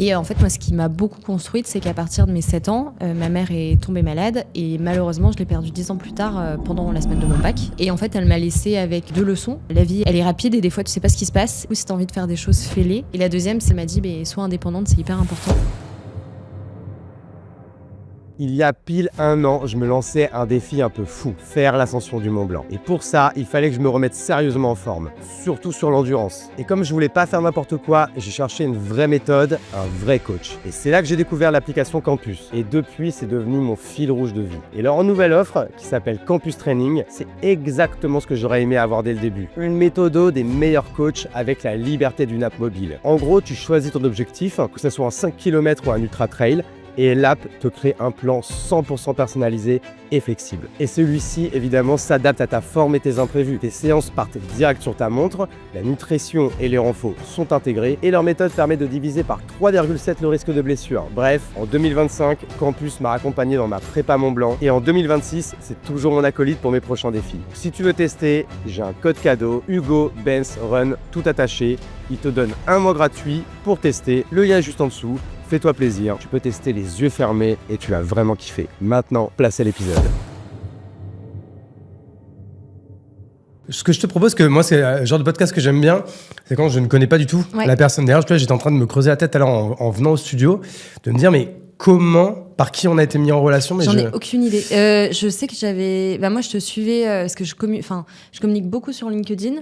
Et en fait, moi, ce qui m'a beaucoup construite, c'est qu'à partir de mes 7 ans, ma mère est tombée malade et malheureusement, je l'ai perdue 10 ans plus tard pendant la semaine de mon bac. Et en fait, elle m'a laissé avec 2 leçons. La vie, elle est rapide et des fois, tu sais pas ce qui se passe. Ou si t'as envie de faire des choses, fais-les. Et la deuxième, c'est elle m'a dit, sois indépendante, c'est hyper important. Il y a pile 1 an, je me lançais un défi un peu fou, faire l'ascension du Mont Blanc. Et pour ça, il fallait que je me remette sérieusement en forme, surtout sur l'endurance. Et comme je voulais pas faire n'importe quoi, j'ai cherché une vraie méthode, un vrai coach. Et c'est là que j'ai découvert l'application Campus. Et depuis, c'est devenu mon fil rouge de vie. Et leur nouvelle offre, qui s'appelle Campus Training, c'est exactement ce que j'aurais aimé avoir dès le début. Une méthode des meilleurs coachs avec la liberté d'une app mobile. En gros, tu choisis ton objectif, que ce soit un 5 km ou un ultra trail, et l'app te crée un plan 100% personnalisé et flexible. Et celui-ci, évidemment, s'adapte à ta forme et tes imprévus. Tes séances partent direct sur ta montre, la nutrition et les renforts sont intégrés, et leur méthode permet de diviser par 3,7 le risque de blessure. Bref, en 2025, Campus m'a accompagné dans ma prépa Mont Blanc, et en 2026, c'est toujours mon acolyte pour mes prochains défis. Si tu veux tester, j'ai un code cadeau, Hugo Benz Run, tout attaché. Il te donne 1 mois gratuit pour tester, le lien est juste en dessous. Fais-toi plaisir, tu peux tester les yeux fermés et tu vas vraiment kiffer. Maintenant, place à l'épisode. Ce que je te propose, que moi, c'est le genre de podcast que j'aime bien, c'est quand je ne connais pas du tout la personne derrière. Tu vois, j'étais en train de me creuser la tête alors en venant au studio, de me dire, mais comment, par qui on a été mis en relation, mais J'en ai aucune idée. Je sais que j'avais... moi, je te suivais parce que je communique beaucoup sur LinkedIn.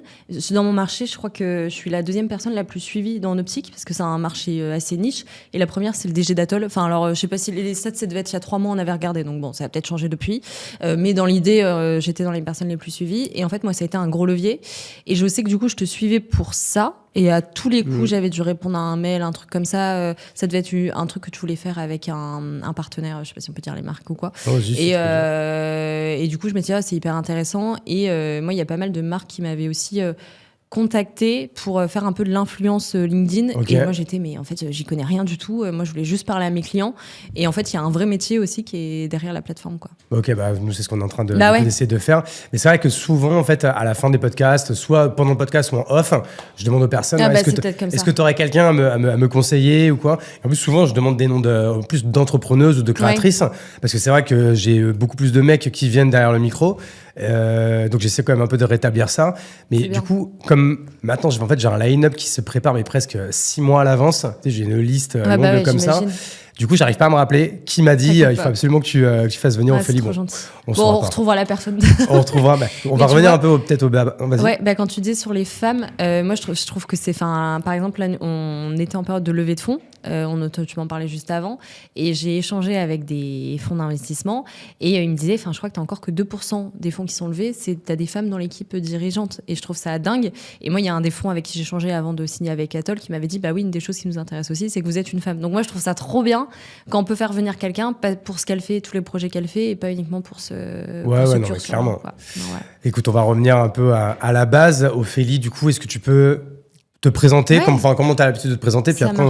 Dans mon marché, je crois que je suis la 2e personne la plus suivie dans optique parce que c'est un marché assez niche. Et la première, c'est le DG d'Atoll. Enfin, alors, je sais pas si les stats, ça devait être il y a 3 mois, on avait regardé. Donc bon, ça a peut-être changé depuis. Mais dans l'idée, j'étais dans les personnes les plus suivies. Et en fait, moi, ça a été un gros levier. Et je sais que du coup, je te suivais pour ça. Et à tous les coups, j'avais dû répondre à un mail, un truc comme ça. Ça devait être un truc que tu voulais faire avec un partenaire, je sais pas si on peut dire les marques ou quoi. Et du coup, je me disais, c'est hyper intéressant. Et moi, il y a pas mal de marques qui m'avaient aussi contacté pour faire un peu de l'influence LinkedIn. Et moi, mais en fait, j'y connais rien du tout. Moi, je voulais juste parler à mes clients. Et en fait, il y a un vrai métier aussi qui est derrière la plateforme, quoi. Ok, nous, c'est ce qu'on est en train d'essayer de faire. Mais c'est vrai que souvent, en fait, à la fin des podcasts, soit pendant le podcast ou en off, je demande aux personnes, est-ce que tu aurais quelqu'un à me conseiller ou quoi? Et en plus, souvent, je demande des noms plus d'entrepreneuses ou de créatrices. Parce que c'est vrai que j'ai beaucoup plus de mecs qui viennent derrière le micro. Donc j'essaie quand même un peu de rétablir ça, mais du coup, comme maintenant j'ai un line-up qui se prépare mais presque 6 mois à l'avance. Tu sais, j'ai une liste longue comme ça. Du coup, j'arrive pas à me rappeler qui m'a dit il faut absolument que tu fasses venir Ophélie. On retrouvera la personne. On retrouvera. On va revenir un peu peut-être au vas-y. Ouais, quand tu dis sur les femmes, moi je trouve que c'est, par exemple, là, on était en période de levée de fonds. Tu m'en parlais juste avant, et j'ai échangé avec des fonds d'investissement et ils me disaient, je crois que t'as encore que 2% des fonds qui sont levés, t'as des femmes dans l'équipe dirigeante, et je trouve ça dingue. Et moi, il y a un des fonds avec qui j'ai échangé avant de signer avec Atoll qui m'avait dit, oui, une des choses qui nous intéresse aussi, c'est que vous êtes une femme. Donc moi, je trouve ça trop bien quand on peut faire venir quelqu'un pour ce qu'elle fait, tous les projets qu'elle fait, et pas uniquement pour ce cursus, clairement. Écoute, on va revenir un peu à la base. Ophélie, du coup, est-ce que tu peux te présenter, comment tu as l'habitude de te présenter, puis après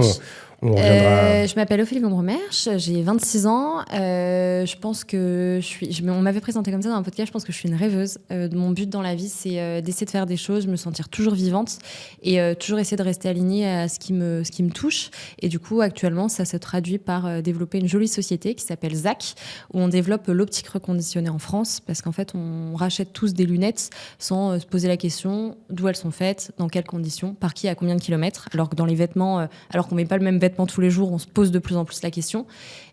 on reviendra. Je m'appelle Ophélie Gombremers, j'ai 26 ans. Je pense que on m'avait présenté comme ça dans un podcast. Je pense que je suis une rêveuse. Mon but dans la vie, c'est d'essayer de faire des choses, me sentir toujours vivante et toujours essayer de rester alignée à ce qui me touche. Et du coup, actuellement, ça se traduit par développer une jolie société qui s'appelle ZAC, où on développe l'optique reconditionnée en France, parce qu'en fait, on rachète tous des lunettes sans se poser la question d'où elles sont faites, dans quelles conditions, par qui, à combien de kilomètres. Alors que dans les vêtements, alors qu'on met pas le même vêtement tous les jours, on se pose de plus en plus la question.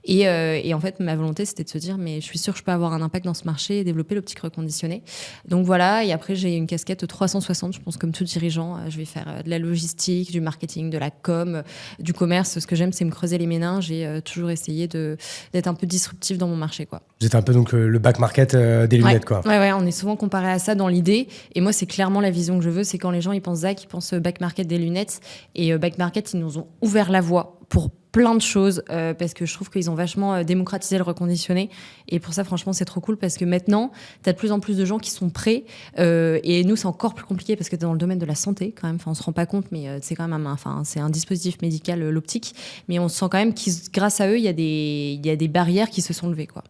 Et en fait, ma volonté, c'était de se dire, mais je suis sûre que je peux avoir un impact dans ce marché et développer l'optique reconditionnée. Donc voilà, et après, j'ai une casquette 360, je pense, comme tout dirigeant. Je vais faire de la logistique, du marketing, de la com, du commerce. Ce que j'aime, c'est me creuser les méninges et toujours essayer d'être un peu disruptif dans mon marché, quoi. Vous êtes un peu donc le back market des lunettes, quoi. Ouais, on est souvent comparé à ça dans l'idée. Et moi, c'est clairement la vision que je veux, c'est quand les gens ils pensent ZAC, ils pensent back market des lunettes. Et back market, ils nous ont ouvert la voie pour plein de choses parce que je trouve qu'ils ont vachement démocratisé le reconditionné, et pour ça franchement c'est trop cool parce que maintenant t'as de plus en plus de gens qui sont prêts et nous c'est encore plus compliqué parce que t'es dans le domaine de la santé quand même, on se rend pas compte mais c'est quand même c'est un dispositif médical, l'optique, mais on sent quand même que grâce à eux il y a des barrières qui se sont levées, quoi.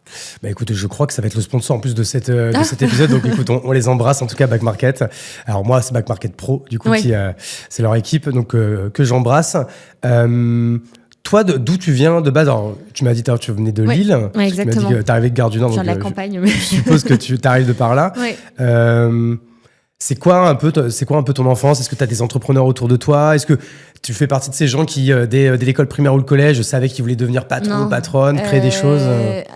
Écoute, je crois que ça va être le sponsor en plus de cet épisode, donc écoute, on les embrasse en tout cas, Back Market. Alors moi c'est Back Market Pro du coup, qui c'est leur équipe donc que j'embrasse. Toi, d'où tu viens de base? Alors, tu m'as dit que tu venais de Lille. Ouais, exactement. Tu m'as dit que tu arrivais de Gare du Nord. Je viens de la campagne. Mais... Je suppose que tu arrives de par là. Ouais. C'est quoi un peu ton enfance? Est-ce que tu as des entrepreneurs autour de toi? Est-ce que tu fais partie de ces gens qui, dès l'école primaire ou le collège, savaient qu'ils voulaient devenir patron ou patronne, créer des choses?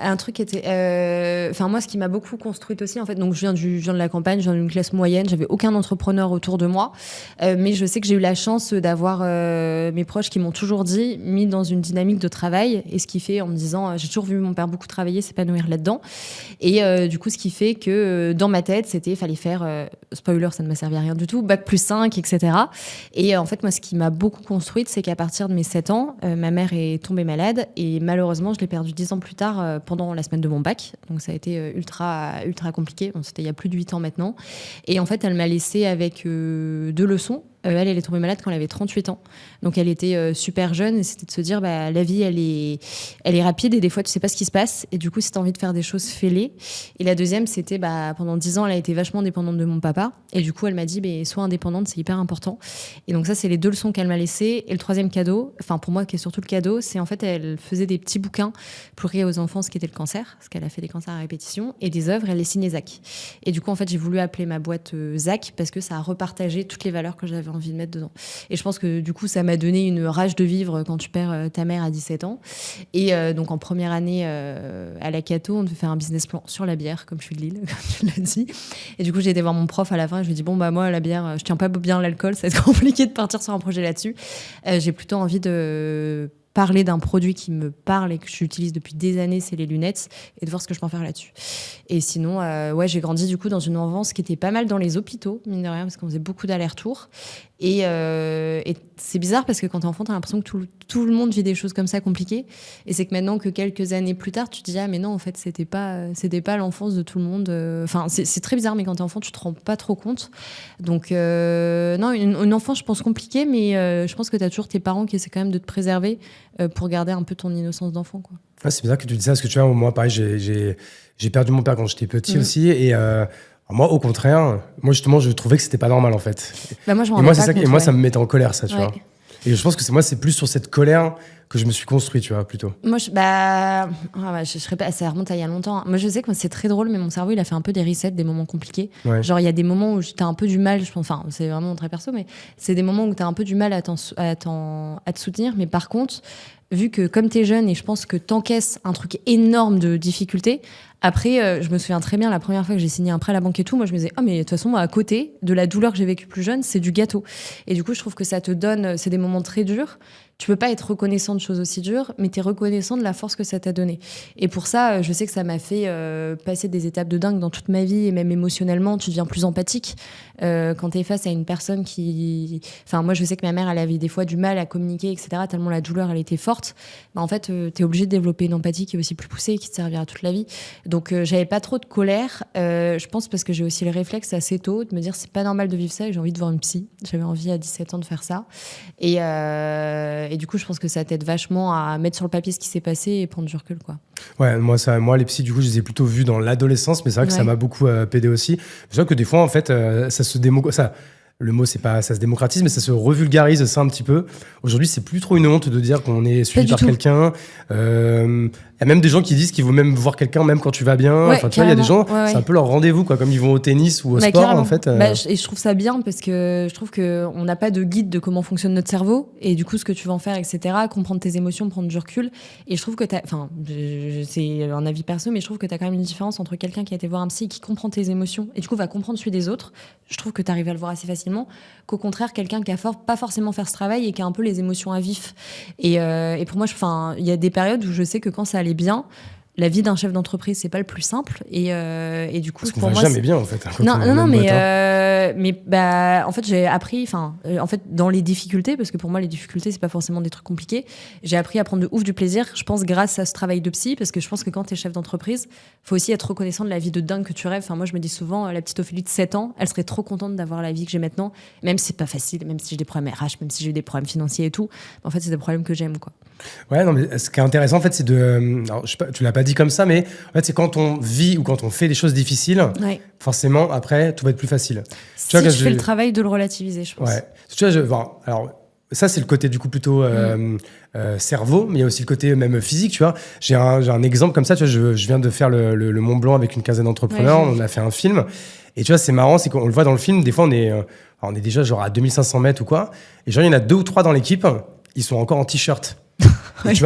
Un truc qui était... moi, ce qui m'a beaucoup construite aussi, en fait, donc je viens de la campagne, je viens d'une classe moyenne, j'avais aucun entrepreneur autour de moi, mais je sais que j'ai eu la chance d'avoir mes proches qui m'ont toujours dit, mis dans une dynamique de travail, et ce qui fait, en me disant, j'ai toujours vu mon père beaucoup travailler, s'épanouir là-dedans, et du coup, ce qui fait que dans ma tête, fallait faire, spoiler, ça ne m'a servi à rien du tout, bac plus 5, etc. Et en fait, moi, ce qui m'a beaucoup construite, c'est qu'à partir de mes 7 ans, ma mère est tombée malade et malheureusement, je l'ai perdue 10 ans plus tard pendant la semaine de mon bac. Donc ça a été ultra compliqué. Bon, c'était il y a plus de 8 ans maintenant. Et en fait, elle m'a laissée avec 2 leçons. Elle est tombée malade quand elle avait 38 ans. Donc elle était super jeune et c'était de se dire la vie elle est rapide et des fois tu sais pas ce qui se passe et du coup si tu as envie de faire des choses, fais-les. Et la deuxième c'était pendant 10 ans elle a été vachement dépendante de mon papa et du coup elle m'a dit sois indépendante, c'est hyper important. Et donc ça c'est les 2 leçons qu'elle m'a laissées. Et le troisième cadeau, enfin pour moi qui est surtout le cadeau, c'est en fait elle faisait des petits bouquins pour aider aux enfants ce qui était le cancer, parce qu'elle a fait des cancers à répétition, et des œuvres elle les signait Zach. Et du coup en fait j'ai voulu appeler ma boîte Zach parce que ça a repartagé toutes les valeurs que j'avais envie de mettre dedans. Et je pense que du coup, ça m'a donné une rage de vivre quand tu perds ta mère à 17 ans. Et donc, en première année à la Cato, on devait faire un business plan sur la bière, comme je suis de Lille, comme tu l'as dit. Et du coup, j'ai été voir mon prof à la fin et je lui ai dit, moi, la bière, je tiens pas bien l'alcool, ça va être compliqué de partir sur un projet là-dessus. J'ai plutôt envie de parler d'un produit qui me parle et que j'utilise depuis des années, c'est les lunettes, et de voir ce que je peux en faire là-dessus. Et sinon, j'ai grandi du coup dans une enfance qui était pas mal dans les hôpitaux, mine de rien, parce qu'on faisait beaucoup d'allers-retours. Et c'est bizarre parce que quand t'es enfant, t'as l'impression que tout le monde vit des choses comme ça compliquées. Et c'est que maintenant que quelques années plus tard, tu te dis mais non, en fait, c'était pas l'enfance de tout le monde. Enfin, c'est très bizarre, mais quand t'es enfant, tu te rends pas trop compte. Donc, non, une enfance, je pense, compliquée, mais je pense que t'as toujours tes parents qui essaient quand même de te préserver pour garder un peu ton innocence d'enfant, quoi. Ouais, c'est bizarre que tu dis ça, parce que tu vois, moi, pareil, j'ai perdu mon père quand j'étais petit aussi, et moi, au contraire, justement, je trouvais que c'était pas normal, en fait. Moi, je m'en rendais pas compte. Et moi, ça me mettait en colère, ça, tu vois. Et je pense que c'est plus sur cette colère que je me suis construit, tu vois, plutôt. Moi, je serais pas, ça remonte à il y a longtemps. Moi, je sais que c'est très drôle, mais mon cerveau, il a fait un peu des resets, des moments compliqués. Ouais. Genre, il y a des moments où t'as un peu du mal, je pense, enfin, c'est vraiment très perso, mais c'est des moments où t'as un peu du mal à te soutenir. Mais par contre, vu que comme t'es jeune et je pense que t'encaisses un truc énorme de difficultés, après, je me souviens très bien la première fois que j'ai signé un prêt à la banque et tout, moi je me disais mais de toute façon moi à côté de la douleur que j'ai vécue plus jeune, c'est du gâteau. Et du coup je trouve que ça te donne, c'est des moments très durs. Tu peux pas être reconnaissant de choses aussi dures, mais t'es reconnaissant de la force que ça t'a donné. Et pour ça, je sais que ça m'a fait passer des étapes de dingue dans toute ma vie, et même émotionnellement, tu deviens plus empathique. Quand t'es face à une personne qui... Enfin, moi, je sais que ma mère, elle avait des fois du mal à communiquer, etc., tellement la douleur, elle était forte. En fait, t'es obligé de développer une empathie qui est aussi plus poussée et qui te servira toute la vie. Donc, j'avais pas trop de colère. Je pense parce que j'ai aussi le réflexe assez tôt de me dire c'est pas normal de vivre ça et j'ai envie de voir une psy. J'avais envie à 17 ans de faire ça. Et du coup, je pense que ça t'aide vachement à mettre sur le papier ce qui s'est passé et prendre du recul, quoi. Ouais, moi, les psys, du coup, je les ai plutôt vus dans l'adolescence, mais c'est vrai que ça m'a beaucoup pédé aussi. C'est vrai que des fois, en fait, le mot, c'est pas, ça se démocratise, mais ça se revulgarise ça un petit peu. Aujourd'hui, c'est plus trop une honte de dire qu'on est suivi par quelqu'un. Il y a même des gens qui disent qu'il vaut même voir quelqu'un même quand tu vas bien. Ouais, enfin, tu vois, il y a des gens, c'est un peu leur rendez-vous, quoi, comme ils vont au tennis ou au sport, carrément. en fait. Et je trouve ça bien parce que je trouve qu'on n'a pas de guide de comment fonctionne notre cerveau et du coup, ce que tu vas en faire, etc. Comprendre tes émotions, prendre du recul. Et je trouve que c'est un avis perso, mais je trouve que tu as quand même une différence entre quelqu'un qui a été voir un psy qui comprend tes émotions et du coup va comprendre celui des autres. Je trouve que tu arrives à le voir assez facilement qu'au contraire, quelqu'un qui a pas forcément faire ce travail et qui a un peu les émotions à vif. Et pour moi, il y a des périodes où je sais que quand ça allait bien, la vie d'un chef d'entreprise, c'est pas le plus simple. Et du coup, parce qu'on va jamais bien, en fait. En fait, j'ai appris, dans les difficultés, parce que pour moi, les difficultés, c'est pas forcément des trucs compliqués. J'ai appris à prendre de ouf du plaisir, je pense, grâce à ce travail de psy, parce que je pense que quand t'es chef d'entreprise, faut aussi être reconnaissant de la vie de dingue que tu rêves. Enfin, moi, je me dis souvent, la petite Ophélie de 7 ans, elle serait trop contente d'avoir la vie que j'ai maintenant, même si c'est pas facile, même si j'ai des problèmes RH, même si j'ai des problèmes financiers et tout. En fait, c'est des problèmes que j'aime, quoi. Ouais, non, mais ce qui est intéressant, en fait, c'est de. Alors, je sais pas, tu l'as pas dit comme ça, mais en fait, c'est quand on vit ou quand on fait des choses difficiles, forcément, après, tout va être plus facile. Si tu fais le travail de le relativiser, je pense. Ouais. Tu vois, alors, ça, c'est le côté du coup plutôt cerveau, mais il y a aussi le côté même physique, tu vois. J'ai un exemple comme ça, tu vois, je viens de faire le Mont Blanc avec une quinzaine d'entrepreneurs, on a fait un film, et tu vois, c'est marrant, c'est qu'on le voit dans le film, des fois on est déjà genre à 2500 mètres ou quoi, et genre il y en a 2 ou 3 dans l'équipe, ils sont encore en t-shirt. Et tu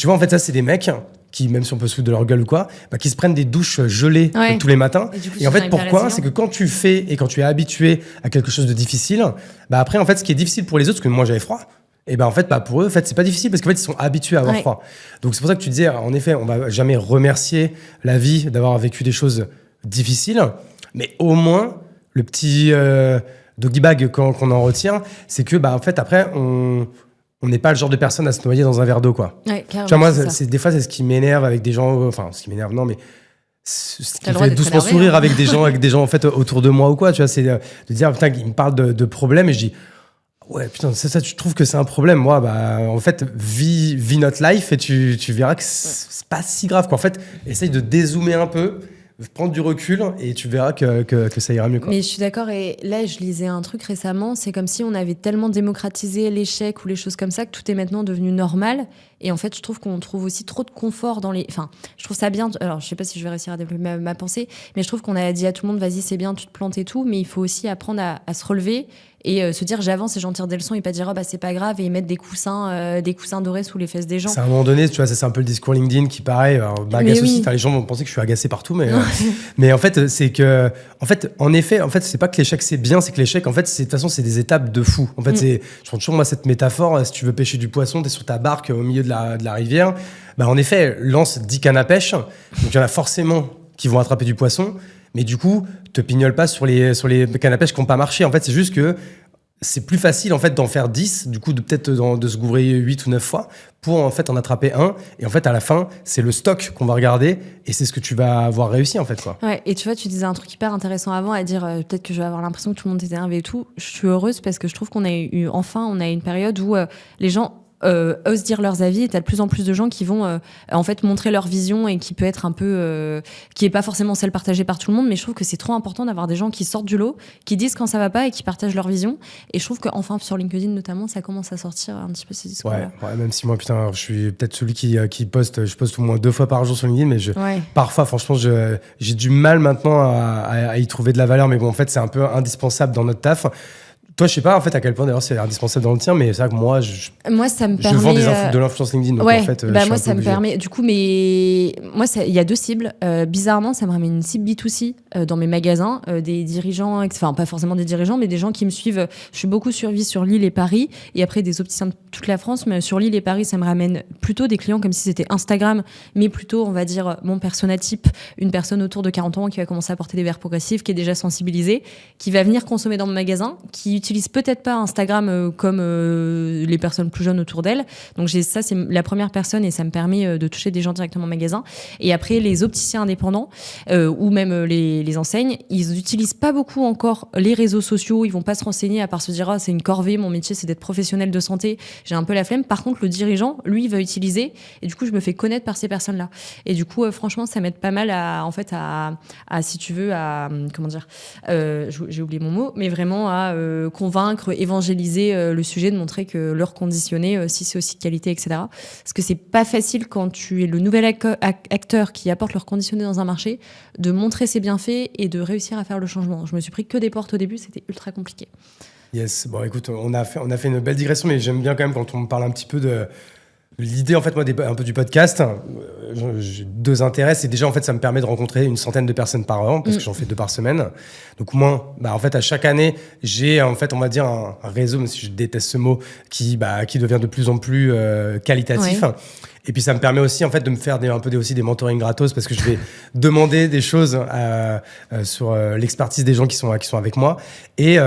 vois, en fait, ça, c'est des mecs qui, même si on peut se foutre de leur gueule ou quoi, qui se prennent des douches gelées tous les matins. Et en fait, pourquoi ? C'est que quand tu fais et quand tu es habitué à quelque chose de difficile, après, en fait, ce qui est difficile pour les autres, parce que moi, j'avais froid, et en fait, pour eux, en fait, c'est pas difficile parce qu'en fait, ils sont habitués à avoir froid. Donc, c'est pour ça que tu disais, en effet, on va jamais remercier la vie d'avoir vécu des choses difficiles, mais au moins, le petit doggy bag qu'on en retient, c'est que, en fait, après, on n'est pas le genre de personne à se noyer dans un verre d'eau, quoi. Ouais, carrément, tu vois, moi, des fois, c'est ce qui m'énerve avec des gens. Enfin, ce qui m'énerve, non, mais ce qui me fait doucement sourire avec des gens en fait autour de moi ou quoi. Tu vois, c'est de dire putain, ils me parlent de problèmes et je dis ouais, putain, ça, tu trouves que c'est un problème. Moi, en fait, vis notre life et tu verras que c'est pas si grave, quoi. En fait, essaye de dézoomer un peu. Prendre du recul et tu verras que ça ira mieux, quoi. Mais je suis d'accord, et là je lisais un truc récemment, c'est comme si on avait tellement démocratisé l'échec ou les choses comme ça que tout est maintenant devenu normal, et en fait je trouve qu'on trouve aussi trop de confort dans les... Enfin, je trouve ça bien, alors je sais pas si je vais réussir à développer ma pensée, mais je trouve qu'on a dit à tout le monde vas-y c'est bien, tu te plantes et tout, mais il faut aussi apprendre à se relever et se dire j'avance et j'en tire des leçons, et pas dire c'est pas grave et mettre des coussins dorés sous les fesses des gens. C'est à un moment donné, tu vois, c'est un peu le discours LinkedIn qui pareil m'agace aussi. Les gens vont penser que je suis agacé partout, mais en fait c'est que en effet c'est pas que l'échec c'est bien, c'est que l'échec en fait de toute façon c'est des étapes de fou. En fait je prends toujours moi cette métaphore, si tu veux pêcher du poisson, t'es sur ta barque au milieu de la rivière, en effet lance 10 cannes à pêche, donc il y en a forcément qui vont attraper du poisson. Mais du coup, te pignole pas sur les cannes à pêche qui n'ont pas marché. En fait, c'est juste que c'est plus facile en fait d'en faire 10, du coup de se gourer 8 ou 9 fois pour en fait en attraper un. Et en fait, à la fin, c'est le stock qu'on va regarder et c'est ce que tu vas avoir réussi en fait, quoi. Ouais, et tu vois, tu disais un truc hyper intéressant avant à dire peut-être que je vais avoir l'impression que tout le monde est énervé et tout. Je suis heureuse parce que je trouve qu'on a eu on a une période où les gens osent dire leurs avis, et t'as de plus en plus de gens qui vont en fait montrer leur vision et qui peut être un peu qui est pas forcément celle partagée par tout le monde, mais je trouve que c'est trop important d'avoir des gens qui sortent du lot, qui disent quand ça va pas et qui partagent leur vision, et je trouve qu'enfin sur LinkedIn notamment ça commence à sortir un petit peu ces discours-là. Ouais, même si moi putain je suis peut-être celui qui poste, je poste au moins 2 fois par jour sur LinkedIn, mais parfois franchement j'ai du mal maintenant à y trouver de la valeur, mais bon en fait c'est un peu indispensable dans notre taf. Toi, je sais pas en fait à quel point d'ailleurs c'est indispensable dans le tien, mais c'est vrai que moi ça me permet. Je vends de l'influence LinkedIn, donc en fait. Moi, ça me permet. Du coup, mais moi, il y a 2 cibles. Bizarrement, ça me ramène une cible B2C dans mes magasins, des dirigeants, enfin pas forcément des dirigeants, mais des gens qui me suivent. Je suis beaucoup suivie sur Lille et Paris, et après des opticiens de toute la France, mais sur Lille et Paris, ça me ramène plutôt des clients comme si c'était Instagram, mais plutôt, on va dire, mon persona type, une personne autour de 40 ans qui va commencer à porter des verres progressifs, qui est déjà sensibilisée, qui va venir consommer dans mon magasin, qui utilise peut-être pas Instagram comme les personnes plus jeunes autour d'elle. Donc ça, c'est la première personne, et ça me permet de toucher des gens directement au magasin. Et après, les opticiens indépendants ou même les enseignes, ils utilisent pas beaucoup encore les réseaux sociaux. Ils vont pas se renseigner à part se dire c'est une corvée, mon métier c'est d'être professionnel de santé, j'ai un peu la flemme. Par contre, le dirigeant, lui, va utiliser, et du coup, je me fais connaître par ces personnes-là. Et du coup, franchement, ça m'aide pas mal à si tu veux, comment dire, j'ai oublié mon mot, mais vraiment à convaincre, évangéliser le sujet, de montrer que leur conditionné, si c'est aussi de qualité, etc. Parce que c'est pas facile quand tu es le nouvel acteur qui apporte leur conditionné dans un marché, de montrer ses bienfaits et de réussir à faire le changement. Je me suis pris que des portes au début, c'était ultra compliqué. Yes, bon écoute, on a fait une belle digression, mais j'aime bien quand même quand on me parle un petit peu de l'idée en fait moi un peu du podcast. J'ai 2 intérêts, c'est déjà en fait ça me permet de rencontrer une centaine de personnes par an parce que j'en fais 2 par semaine. Donc moi en fait à chaque année j'ai en fait on va dire un réseau, même si je déteste ce mot, qui devient de plus en plus qualitatif. Ouais. Et puis ça me permet aussi en fait de me faire aussi des mentorings gratos, parce que je vais demander des choses sur l'expertise des gens qui sont avec moi, et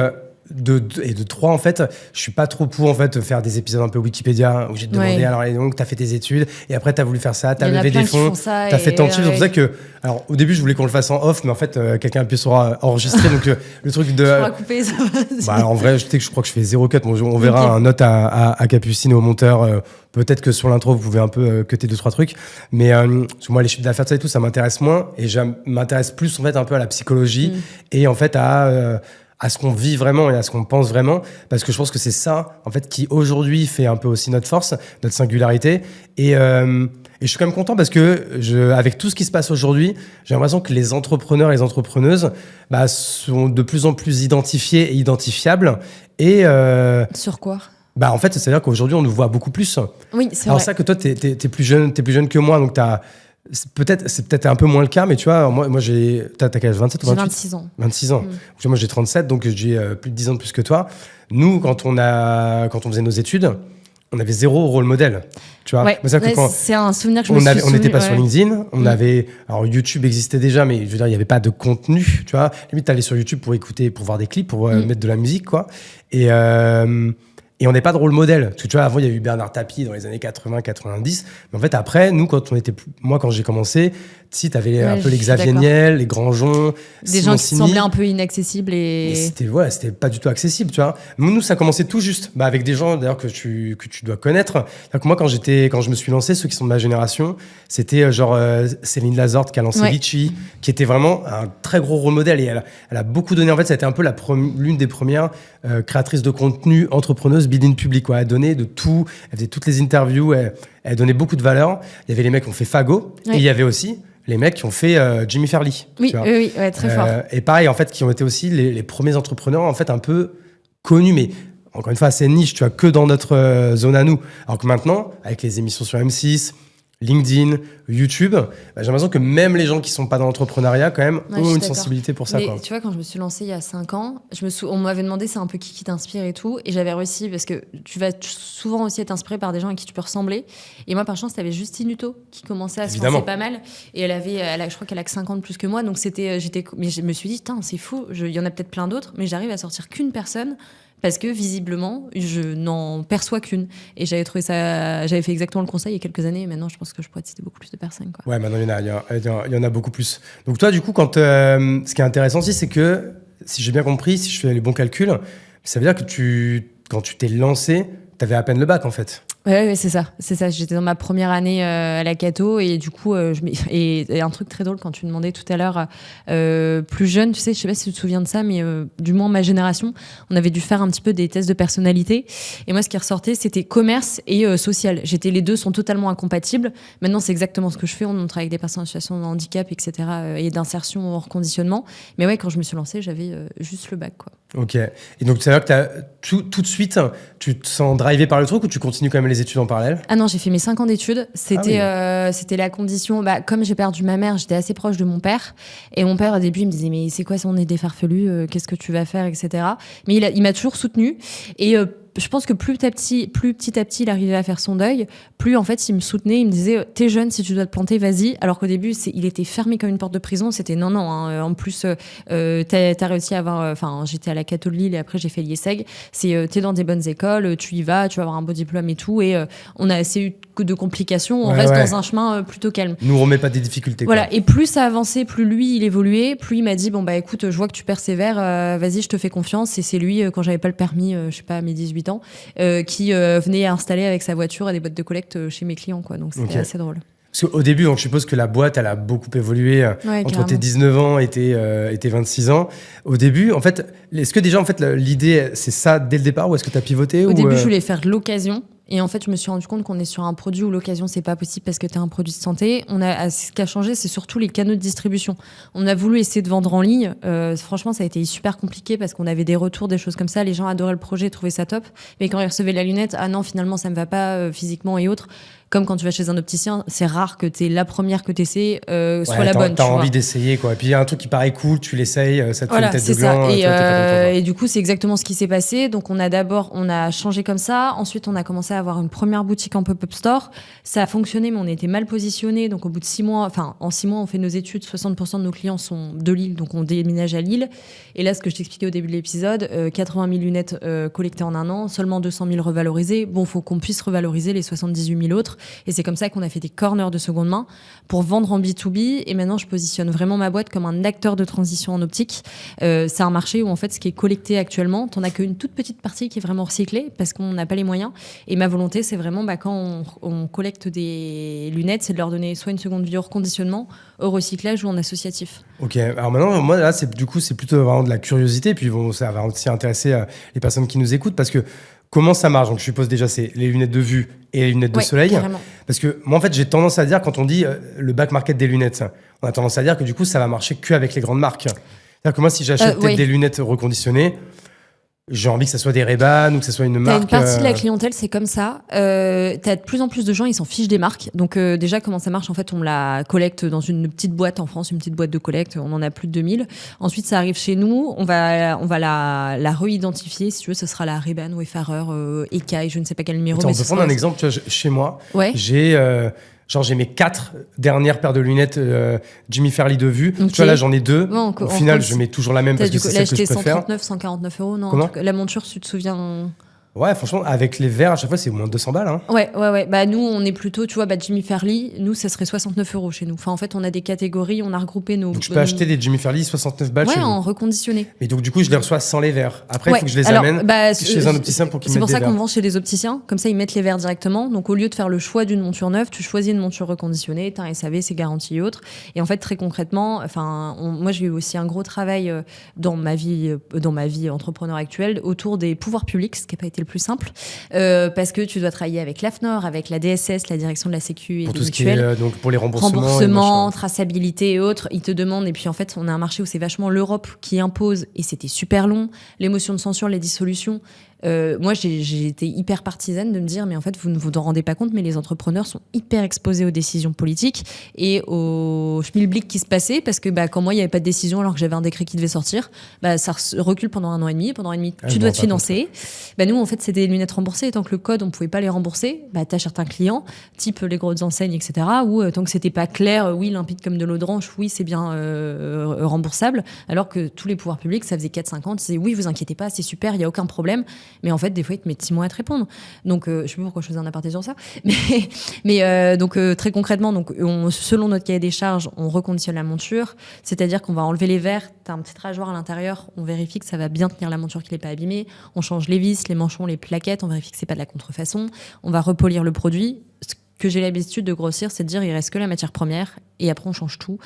de 3 en fait je suis pas trop pour en fait faire des épisodes un peu Wikipédia où j'ai demandé alors et donc t'as fait tes études et après t'as voulu faire ça, t'as levé des fonds, t'as fait tant de chiffres. C'est pour ça que alors au début je voulais qu'on le fasse en off, mais en fait quelqu'un appuie sur enregistrer donc le truc de tu pourras couper ça. En vrai je crois que je fais 0 cut. Bon, on verra un note à Capucine et au monteur. Peut-être que sur l'intro vous pouvez un peu cutter 2-3 trucs, mais moi les chiffres d'affaires ça m'intéresse moins, et je m'intéresse plus en fait un peu à la psychologie et en fait à à ce qu'on vit vraiment et à ce qu'on pense vraiment, parce que je pense que c'est ça, en fait, qui aujourd'hui fait un peu aussi notre force, notre singularité. Et je suis quand même content parce que avec tout ce qui se passe aujourd'hui, j'ai l'impression que les entrepreneurs et les entrepreneuses sont de plus en plus identifiés et identifiables. Et sur quoi ? En fait, c'est-à-dire qu'aujourd'hui, on nous voit beaucoup plus. Oui, c'est vrai. Alors ça, que toi, t'es plus jeune que moi, donc c'est peut-être un peu moins le cas, mais tu vois, moi t'as quel âge, 27 ou 28 ? J'ai 26 ans. 26 ans. Moi, j'ai 37, donc j'ai plus de 10 ans de plus que toi. Nous, quand on faisait nos études, on avait zéro rôle modèle. Tu vois, c'est un souvenir que je me suis on n'était pas sur LinkedIn, alors YouTube existait déjà, mais je veux dire, il n'y avait pas de contenu, tu vois. Limite, t'allais sur YouTube pour écouter, pour voir des clips, pour mettre de la musique, quoi. Et on n'est pas de rôle modèle. Parce que tu vois, avant, il y a eu Bernard Tapie dans les années 80-90. Mais en fait, après, nous, quand j'ai commencé, tu avais un peu les Xavier Niel, les Grandjean, des gens qui semblaient un peu inaccessibles et c'était pas du tout accessible, tu vois. Nous, ça commençait tout juste. Avec des gens, d'ailleurs, que tu dois connaître. Donc, moi, quand je me suis lancé, ceux qui sont de ma génération, c'était genre Céline Lazorte qui a lancé Litchi, qui était vraiment un très gros rôle modèle. Et elle a beaucoup donné. En fait, ça a été un peu l'une des premières créatrices de contenu, entrepreneuse, building public, quoi. Elle donnait de tout. Elle faisait toutes les interviews. Elle donnait beaucoup de valeur. Il y avait les mecs qui ont fait Fago. Et il y avait aussi les mecs qui ont fait Jimmy Fairly. Oui, très fort. Et pareil, en fait, qui ont été aussi les premiers entrepreneurs, en fait, un peu connus, mais encore une fois, assez niche, tu vois, que dans notre zone à nous. Alors que maintenant, avec les émissions sur M6, LinkedIn, YouTube, j'ai l'impression que même les gens qui sont pas dans l'entrepreneuriat, quand même, ont une sensibilité pour ça. Mais quoi. tu vois, quand je me suis lancée il y a 5 ans, on m'avait demandé c'est un peu qui t'inspire et tout, et j'avais réussi parce que tu vas souvent aussi être inspiré par des gens à qui tu peux ressembler. Et moi, par chance, t'avais Justine Hutto qui commençait à se lancer pas mal, et je crois qu'elle a que 5 ans de plus que moi, donc mais je me suis dit, c'est fou, il y en a peut-être plein d'autres, mais j'arrive à sortir qu'une personne. Parce que visiblement, je n'en perçois qu'une. Et j'avais fait exactement le conseil il y a quelques années. Et maintenant, je pense que je pourrais citer beaucoup plus de personnes. Quoi. Ouais, maintenant, il y en a beaucoup plus. Donc toi, du coup, ce qui est intéressant aussi, c'est que, si j'ai bien compris, si je fais les bons calculs, ça veut dire que quand tu t'es lancé, tu avais à peine le bac, en fait. Ouais, c'est ça. J'étais dans ma première année à la Cato et du coup, et un truc très drôle quand tu demandais tout à l'heure, plus jeune, tu sais, je sais pas si tu te souviens de ça, mais du moins ma génération, on avait dû faire un petit peu des tests de personnalité. Et moi, ce qui ressortait, c'était commerce et social. Les deux sont totalement incompatibles. Maintenant, c'est exactement ce que je fais. On travaille avec des personnes en situation de handicap, etc. Et d'insertion hors conditionnement. Mais ouais, quand je me suis lancée, j'avais juste le bac, quoi. Ok. Et donc, ça veut dire que tout de suite, tu te sens drivé par le truc ou tu continues quand même les études en parallèle ? Ah non, j'ai fait mes 5 ans d'études. C'était la condition. Comme j'ai perdu ma mère, j'étais assez proche de mon père. Et mon père, au début, il me disait, mais c'est quoi son idée farfelue ? Qu'est-ce que tu vas faire, etc. Mais il m'a toujours soutenue. Et je pense que plus petit à petit, il arrivait à faire son deuil, plus en fait, il me soutenait, il me disait, t'es jeune, si tu dois te planter, vas-y. Alors qu'au début, il était fermé comme une porte de prison. C'était non. En plus, t'as réussi à avoir. J'étais à la Cato de Lille et après j'ai fait l'IESEG. T'es dans des bonnes écoles, tu y vas, tu vas avoir un beau diplôme et tout. Et on a assez eu de complications. On reste dans un chemin plutôt calme. Nous, on remet pas des difficultés. Voilà. Et plus ça avançait, plus lui, il évoluait, plus il m'a dit, écoute, je vois que tu persévères, vas-y, je te fais confiance. Et c'est lui, quand j'avais pas le permis, je sais pas, à mes 18 ans, qui venait installer avec sa voiture et des boîtes de collecte chez mes clients, quoi. Donc c'était assez drôle. Parce qu'au début, donc, je suppose que la boîte, elle a beaucoup évolué entre tes 19 ans et tes 26 ans. Au début, en fait, est-ce que déjà, en fait, l'idée, c'est ça dès le départ ou est-ce que tu as pivoté ? Au début, je voulais faire de l'occasion. Et en fait, je me suis rendu compte qu'on est sur un produit où l'occasion, c'est pas possible parce que tu as un produit de santé. Ce qui a changé, c'est surtout les canaux de distribution. On a voulu essayer de vendre en ligne. Franchement, ça a été super compliqué parce qu'on avait des retours, des choses comme ça. Les gens adoraient le projet, trouvaient ça top. Mais quand ils recevaient la lunette, ah non, finalement, ça me va pas physiquement et autres. Comme quand tu vas chez un opticien, c'est rare que t'es la première que t'essaies soit la bonne. T'as envie d'essayer, quoi. Et puis il y a un truc qui paraît cool, tu l'essayes, ça te fait une tête de gland. Et du coup, c'est exactement ce qui s'est passé. Donc on a changé comme ça. Ensuite, on a commencé à avoir une première boutique en pop-up store. Ça a fonctionné, mais on était mal positionnés. Donc au bout de 6 mois, en 6 mois, on fait nos études. 60% de nos clients sont de Lille, donc on déménage à Lille. Et là, ce que je t'expliquais au début de l'épisode, 80 000 lunettes collectées en un an, seulement 200 000 revalorisées. Bon, faut qu'on puisse revaloriser les 78 000 autres. autres. Et c'est comme ça qu'on a fait des corners de seconde main pour vendre en B2B. Et maintenant, je positionne vraiment ma boîte comme un acteur de transition en optique. C'est un marché où, en fait, ce qui est collecté actuellement, t'en as qu'une toute petite partie qui est vraiment recyclée parce qu'on n'a pas les moyens. Et ma volonté, c'est vraiment, quand on collecte des lunettes, c'est de leur donner soit une seconde vie au reconditionnement, au recyclage ou en associatif. Ok, alors maintenant, moi, là, c'est plutôt vraiment de la curiosité. Puis bon, ça va aussi intéresser les personnes qui nous écoutent parce que comment ça marche? Donc, je suppose déjà, c'est les lunettes de vue et les lunettes de soleil. Carrément. Parce que moi, en fait, j'ai tendance à dire, quand on dit le back market des lunettes, on a tendance à dire que du coup, ça va marcher qu'avec les grandes marques. C'est-à-dire que moi, si j'achète des lunettes reconditionnées, j'ai envie que ça soit des Ray-Ban ou que ça soit une marque. T'as une partie de la clientèle, c'est comme ça. T'as de plus en plus de gens, ils s'en fichent des marques. Donc déjà, comment ça marche? En fait, on la collecte dans une petite boîte en France, une petite boîte de collecte. On en a plus de 2000. Ensuite, ça arrive chez nous. On va la re-identifier. Si tu veux, ce sera la Ray-Ban, Wayfarer, Ekai, je ne sais pas quel numéro. Attends, on peut prendre un exemple. Tu vois, chez moi, ouais. J'ai mes 4 dernières paires de lunettes Jimmy Fairly de vue. Okay. Tu vois, là, j'en ai 2. Bon, au final, je mets toujours la même parce que c'est celle que je préfère. 139, 149 €, non? Comment? La monture, tu te souviens? Ouais, franchement, avec les verres, à chaque fois, c'est au moins 200 balles. Hein. Ouais. Bah, nous, on est plutôt, tu vois, Jimmy Fairly, nous, ça serait 69 € chez nous. Enfin, en fait, on a des catégories, on a regroupé nos... Donc, je peux acheter des Jimmy Fairly 69 balles chez vous. Ouais, en reconditionné. Mais donc, du coup, je les reçois sans les verres. Après, il faut que je les amène chez un opticien pour qu'ils mettent des verres. C'est pour ça qu'on vend chez des opticiens. Comme ça, ils mettent les verres directement. Donc, au lieu de faire le choix d'une monture neuve, tu choisis une monture reconditionnée. T'as un SAV, c'est garanti et autres. Et en fait, très concrètement, moi, j'ai eu aussi un gros travail dans ma vie entrepreneur actuelle autour des pouvoirs publics, ce qui n'a pas été le plus simple. Parce que tu dois travailler avec l'AFNOR, avec la DSS, la direction de la Sécu et pour des tout mutuelles. Ce qui est, donc pour les remboursements. Remboursement, traçabilité et autres. Ils te demandent. Et puis en fait, on a un marché où c'est vachement l'Europe qui impose. Et c'était super long. Les motions de censure, les dissolutions. Moi, j'ai été hyper partisane de me dire, mais en fait, vous ne vous en rendez pas compte, mais les entrepreneurs sont hyper exposés aux décisions politiques et au schmilblick qui se passait, parce que quand moi, il n'y avait pas de décision alors que j'avais un décret qui devait sortir, ça recule pendant 1 an et demi. Pendant 1 an et demi, tu dois te financer. Nous, en fait, c'était des lunettes remboursées. Et tant que le code, on ne pouvait pas les rembourser, tu as certains clients, type les grosses enseignes, etc., où tant que c'était pas clair, oui, limpide comme de l'eau de ranche, oui, c'est bien remboursable, alors que tous les pouvoirs publics, ça faisait 4-5 ans, ils disaient, oui, vous inquiétez pas, c'est super, il n'y a aucun problème. Mais en fait, des fois, ils te mettent 6 mois à te répondre. Donc, je sais pas pourquoi je faisais un aparté sur ça. Donc, très concrètement, selon notre cahier des charges, on reconditionne la monture. C'est-à-dire qu'on va enlever les verres. Tu as un petit rasoir à l'intérieur. On vérifie que ça va bien tenir la monture, qu'il n'est pas abîmé. On change les vis, les manchons, les plaquettes. On vérifie que c'est pas de la contrefaçon. On va repolir le produit. Ce que j'ai l'habitude de grossir, c'est de dire il reste que la matière première et après on change tout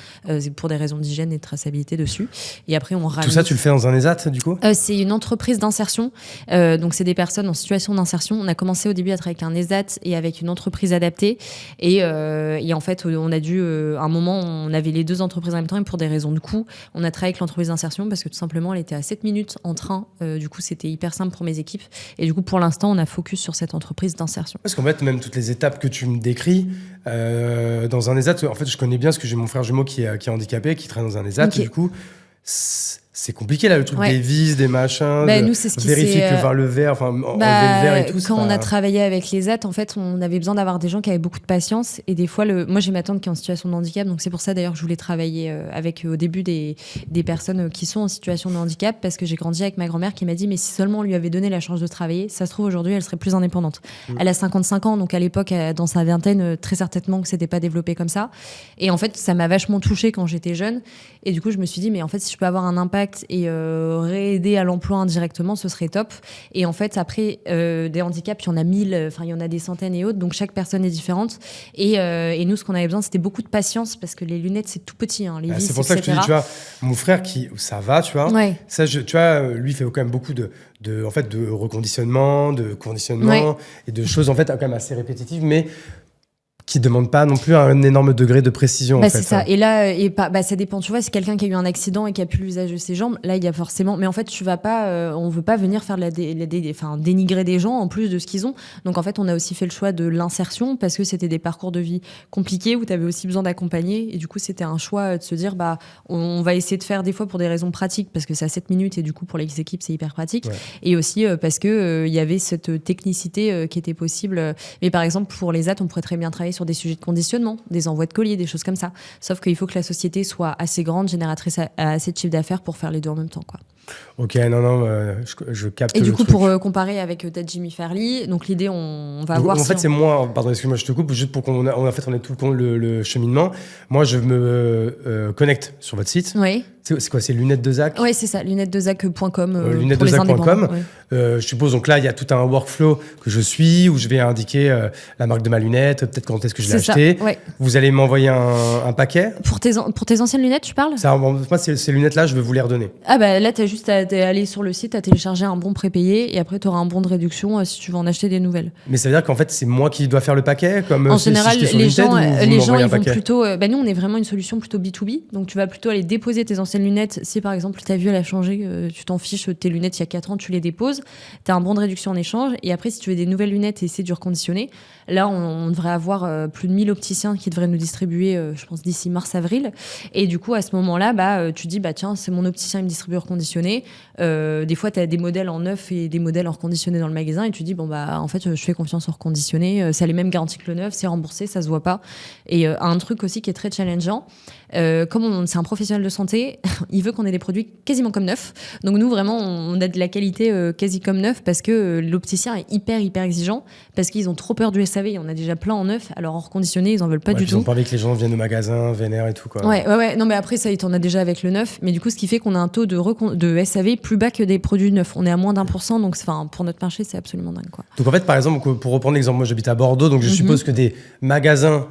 pour des raisons d'hygiène et de traçabilité dessus. Et après on ramène. Tout ça, tu le fais dans un ESAT du coup? C'est une entreprise d'insertion. Donc c'est des personnes en situation d'insertion. On a commencé au début à travailler avec un ESAT et avec une entreprise adaptée. Et en fait, on a dû à un moment, on avait les 2 entreprises en même temps et pour des raisons de coût, on a travaillé avec l'entreprise d'insertion parce que tout simplement, elle était à 7 minutes en train. Du coup, c'était hyper simple pour mes équipes. Et du coup, pour l'instant, on a focus sur cette entreprise d'insertion. Parce qu'en fait, même toutes les étapes que tu me décris dans un ESAT, en fait, je connais bien parce que j'ai mon frère jumeau qui est handicapé, qui traîne dans un ESAT. Okay. Et du coup, c'est compliqué là, le truc des vis, des machins, nous, c'est ce qui vérifier que le verre, enlever le verre et tout. Quand on a travaillé avec les ESAT, en fait, on avait besoin d'avoir des gens qui avaient beaucoup de patience. Et des fois, moi j'ai ma tante qui est en situation de handicap, donc c'est pour ça d'ailleurs que je voulais travailler avec au début des personnes qui sont en situation de handicap, parce que j'ai grandi avec ma grand-mère qui m'a dit mais si seulement on lui avait donné la chance de travailler, ça se trouve aujourd'hui elle serait plus indépendante. Elle a 55 ans, donc à l'époque, dans sa vingtaine, très certainement que c'était pas développé comme ça. Et en fait, ça m'a vachement touchée quand j'étais jeune. Et du coup, je me suis dit mais en fait, si je peux avoir un impact et réaider à l'emploi indirectement, ce serait top. Et en fait, après, des handicaps, il y en a 1000, enfin, il y en a des centaines et autres, donc chaque personne est différente. Et nous, ce qu'on avait besoin, c'était beaucoup de patience, parce que les lunettes, c'est tout petit, hein, les vis, c'est pour ça que je te dis, tu vois, mon frère, ça va, tu vois, ça, tu vois, lui, il fait quand même beaucoup de reconditionnement, de conditionnement, et de choses, en fait, quand même assez répétitives, mais qui ne demande pas non plus un énorme degré de précision. En fait, c'est ça. Et là, ça dépend. Tu vois, c'est quelqu'un qui a eu un accident et qui a plus l'usage de ses jambes. Là, il y a forcément. Mais en fait, tu vas pas. On veut pas venir faire dénigrer des gens en plus de ce qu'ils ont. Donc en fait, on a aussi fait le choix de l'insertion parce que c'était des parcours de vie compliqués où tu avais aussi besoin d'accompagner. Et du coup, c'était un choix de se dire, on va essayer de faire des fois pour des raisons pratiques parce que c'est à 7 minutes et du coup pour les équipes c'est hyper pratique. Ouais. Et aussi parce que il y avait cette technicité qui était possible. Mais par exemple, pour les AT, on pourrait très bien travailler sur des sujets de conditionnement, des envois de colis, des choses comme ça. Sauf qu'il faut que la société soit assez grande, génératrice à assez de chiffre d'affaires pour faire les deux en même temps, quoi. Ok, non, je capte. Et du coup, truc. pour comparer avec peut-être Jimmy Fairly, donc l'idée, on va voir. En fait, c'est moi, pardon, excuse-moi, je te coupe, juste pour qu'on en fait, on ait tout le cheminement. Moi, je me connecte sur votre site. Oui. C'est quoi, c'est lunettes de Zach? Oui, c'est ça, lunetesdezac.com. Lunetesdezac.com. Je suppose, donc là, il y a tout un workflow que je suis où je vais indiquer la marque de ma lunette, peut-être quand est-ce que je l'ai acheté. Ouais. Vous allez m'envoyer un paquet. Pour tes anciennes lunettes, tu parles? Ça, moi, ces lunettes-là, je vais vous les redonner. Ah, bah là, tu as juste à aller sur le site, à télécharger un bon prépayé et après, tu auras un bon de réduction si tu veux en acheter des nouvelles. Mais ça veut dire qu'en fait, c'est moi qui dois faire le paquet comme en général, si les gens ils vont paquet. plutôt. Nous, on est vraiment une solution plutôt B2B. Donc, tu vas plutôt aller déposer tes anciennes lunettes. Si par exemple, ta vue elle a changé, tu t'en fiches, tes lunettes il y a 4 ans, tu les déposes. Tu as un bon de réduction en échange. Et après, si tu veux des nouvelles lunettes et essayer du reconditionner, là, on devrait avoir plus de 1000 opticiens qui devraient nous distribuer, je pense, d'ici mars-avril. Et du coup, à ce moment-là, tu dis, tiens, c'est mon opticien, il me distribue reconditionné. Des fois, tu as des modèles en neuf et des modèles en reconditionné dans le magasin. Et tu dis, en fait, je fais confiance au reconditionné. Ça a les mêmes garanties que le neuf, c'est remboursé, ça se voit pas. Et un truc aussi qui est très challengeant, comme c'est un professionnel de santé, il veut qu'on ait des produits quasiment comme neufs. Donc nous, vraiment, on a de la qualité quasi comme neuf parce que l'opticien est hyper exigeant parce qu'ils ont trop peur du SAV. Il y en a déjà plein en neuf, alors en reconditionné, ils en veulent pas du tout. Ils ont pas envie que les gens viennent au magasin, vénèrent et tout, quoi. Ouais. Non, mais après, ça, t'en as déjà avec le neuf. Mais du coup, ce qui fait qu'on a un taux de SAV plus bas que des produits neufs. On est à moins d'1%. Donc, pour notre marché, c'est absolument dingue, quoi. Donc, en fait, par exemple, pour reprendre l'exemple, moi, j'habite à Bordeaux. Donc, je suppose que des magasins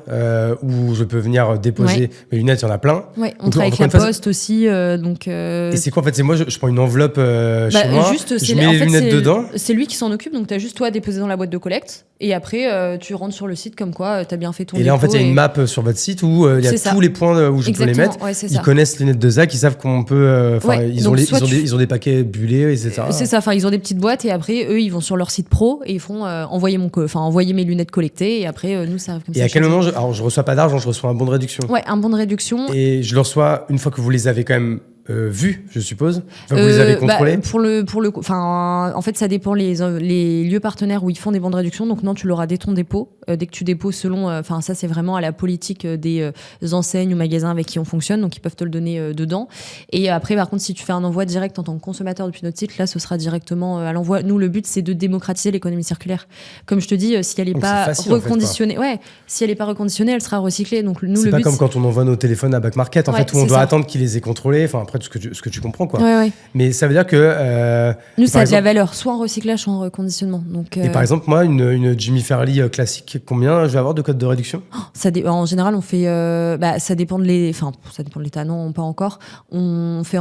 où je peux venir déposer mes lunettes, il y en a plein. Ouais, on travaille avec la Poste aussi. Et c'est quoi, en fait? C'est moi, je prends une enveloppe chez moi, je mets les lunettes dedans. C'est lui qui s'en occupe. Donc, tu as juste toi à déposer dans la boîte de collecte. Et après, tu rentres sur le site comme quoi tu as bien fait ton dépôt. Et là, en fait, il y a une map sur votre site où il y a tous les points où je peux les mettre. Ouais, ils connaissent les lunettes de Zach, ils savent qu'on peut. Ils ont des paquets bullés, etc. C'est ça. Enfin, ils ont des petites boîtes et après, eux, ils vont sur leur site pro et ils font envoyer mes lunettes collectées. Et après, nous, ça arrive comme ça. Et à quel moment je reçois pas d'argent, je reçois un bon de réduction. Ouais, un bon de réduction. Et je le reçois une fois que vous les avez quand même vus, je suppose. Vous les avez contrôlés. En fait, ça dépend les lieux partenaires où ils font des bons de réduction. Donc non, tu l'auras dès ton dépôt. Dès que tu déposes selon, ça c'est vraiment à la politique des enseignes ou magasins avec qui on fonctionne. Donc ils peuvent te le donner dedans. Et après, par contre, si tu fais un envoi direct en tant que consommateur depuis notre site, là, ce sera directement à l'envoi. Nous, le but, c'est de démocratiser l'économie circulaire. Comme je te dis, si elle n'est pas reconditionnée, si elle n'est pas reconditionnée, elle sera recyclée. Donc nous, c'est pas comme quand on envoie nos téléphones à Back Market, en fait, où on doit attendre qu'ils les aient contrôlés. Enfin, après, ce que tu comprends, quoi. Ouais. Mais ça veut dire que nous, ça a de la valeur, soit en recyclage, soit en reconditionnement. Donc, et par exemple, moi, une Jimmy Fairly classique, combien je vais avoir de code de réduction? En général, on fait. Ça dépend de l'état, non, pas encore. On fait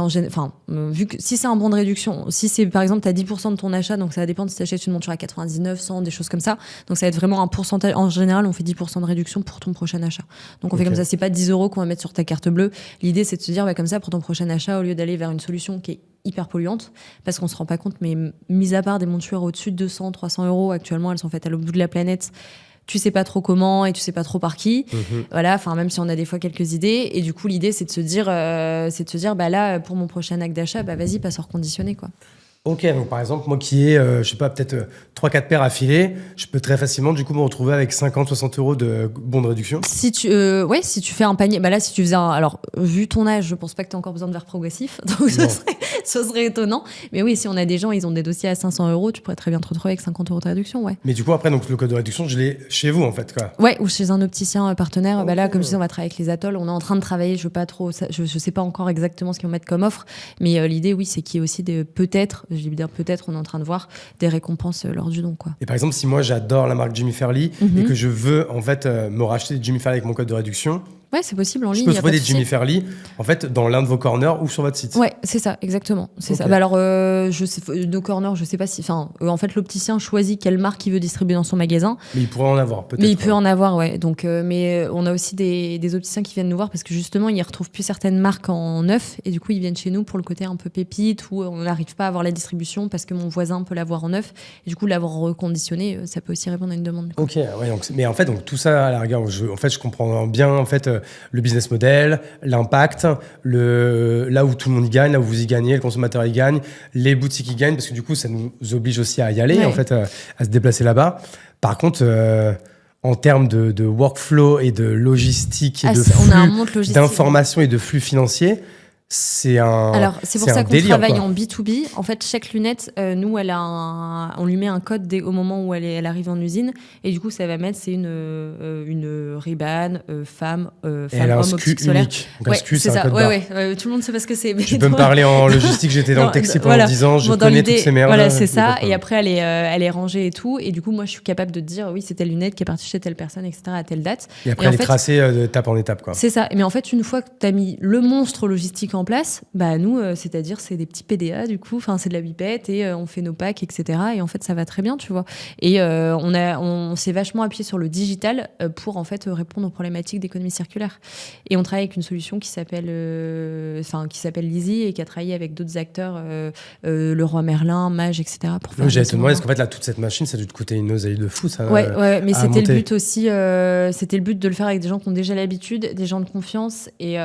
vu que si c'est un bon de réduction, si c'est par exemple, tu as 10% de ton achat, donc ça va dépendre si tu achètes une monture à 99, 100, des choses comme ça. Donc ça va être vraiment un pourcentage. En général, on fait 10% de réduction pour ton prochain achat. Donc on fait comme ça, c'est pas 10 € qu'on va mettre sur ta carte bleue. L'idée, c'est de se dire, comme ça, pour ton prochain achat, au lieu d'aller vers une solution qui est hyper polluante, parce qu'on se rend pas compte, mais mis à part des montures au-dessus de 200, 300 € actuellement, elles sont faites à l'autre bout de la planète. Tu sais pas trop comment et tu sais pas trop par qui. Voilà, même si on a des fois quelques idées. Et du coup, l'idée, c'est de se dire, là, pour mon prochain acte d'achat, vas-y, passe en reconditionné, quoi. Ok, donc par exemple, moi qui ai, je sais pas, peut-être 3-4 paires à filer, je peux très facilement du coup me retrouver avec 50-60 € de bons de réduction. Si tu fais un panier, là si tu faisais alors vu ton âge, je pense pas que tu as encore besoin de verre progressif, donc ce serait étonnant. Mais oui, si on a des gens, ils ont des dossiers à 500 €, tu pourrais très bien te retrouver avec 50 € de réduction, ouais. Mais du coup après, donc le code de réduction, je l'ai chez vous en fait, quoi. Ouais, ou chez un opticien partenaire. Là, comme je disais, on va travailler avec les atolls. On est en train de travailler, je sais pas encore exactement ce qu'ils vont mettre comme offre, mais l'idée, oui, c'est qu'il y ait aussi peut-être, on est en train de voir des récompenses lors du don, quoi. Et par exemple, si moi j'adore la marque Jimmy Fairly et que je veux en fait me racheter des Jimmy Fairly avec mon code de réduction, ouais, c'est possible en ligne. Je peux trouver des Jimmy Fairly en fait dans l'un de vos corners ou sur votre site. Ouais, c'est ça, exactement. C'est ça. Alors, je sais, nos corners, je sais pas si. En fait, l'opticien choisit quelle marque il veut distribuer dans son magasin. Mais il pourrait en avoir, peut-être. Mais il peut en avoir, ouais. Donc, mais on a aussi des opticiens qui viennent nous voir parce que justement, ils retrouvent plus certaines marques en neuf et du coup, ils viennent chez nous pour le côté un peu pépite où on n'arrive pas à avoir la distribution parce que mon voisin peut l'avoir en neuf et du coup, l'avoir reconditionné, ça peut aussi répondre à une demande. Ok, ouais. Mais en fait, donc tout ça à la rigueur, je comprends bien en fait le business model, l'impact, là où tout le monde y gagne, là où vous y gagnez, le consommateur y gagne, les boutiques y gagnent, parce que du coup, ça nous oblige aussi à y aller, en fait, à se déplacer là-bas. Par contre, en termes de workflow et de logistique, et de flux d'informations et de flux financiers, Alors, c'est pour ça qu'on délire, travaille quoi. en B2B. En fait, chaque lunette, nous, on lui met un code au moment où elle arrive en usine. Et du coup, ça va mettre, c'est une Ray-Ban, femme, homme, optique solaire. Donc, SQ, c'est un code barre. Tout le monde sait pas ce que c'est. Mais tu peux me parler en logistique, j'étais dans le textile pendant 10 ans, je connais toutes ces merdes. Voilà, c'est ça. Et après, elle est rangée et tout. Et du coup, moi, je suis capable de te dire, oui, c'est telle lunette qui est partie chez telle personne, etc., à telle date. Et après, elle est tracée d'étape en étape, quoi. C'est ça. Mais en fait, une fois que tu as mis le monstre logistique en place, bah nous, c'est-à-dire c'est des petits PDA du coup, enfin c'est de la pipette et on fait nos packs, etc. Et en fait ça va très bien, tu vois. Et on s'est vachement appuyé sur le digital pour en fait répondre aux problématiques d'économie circulaire. Et on travaille avec une solution qui s'appelle Lizzy et qui a travaillé avec d'autres acteurs, Leroy Merlin, Mage, etc. Pour faire. J'allais te demander, est-ce qu'en fait là toute cette machine, ça a dû te coûter une oseille de fou, ça. Ouais, mais c'était le but aussi. C'était le but de le faire avec des gens qui ont déjà l'habitude, des gens de confiance et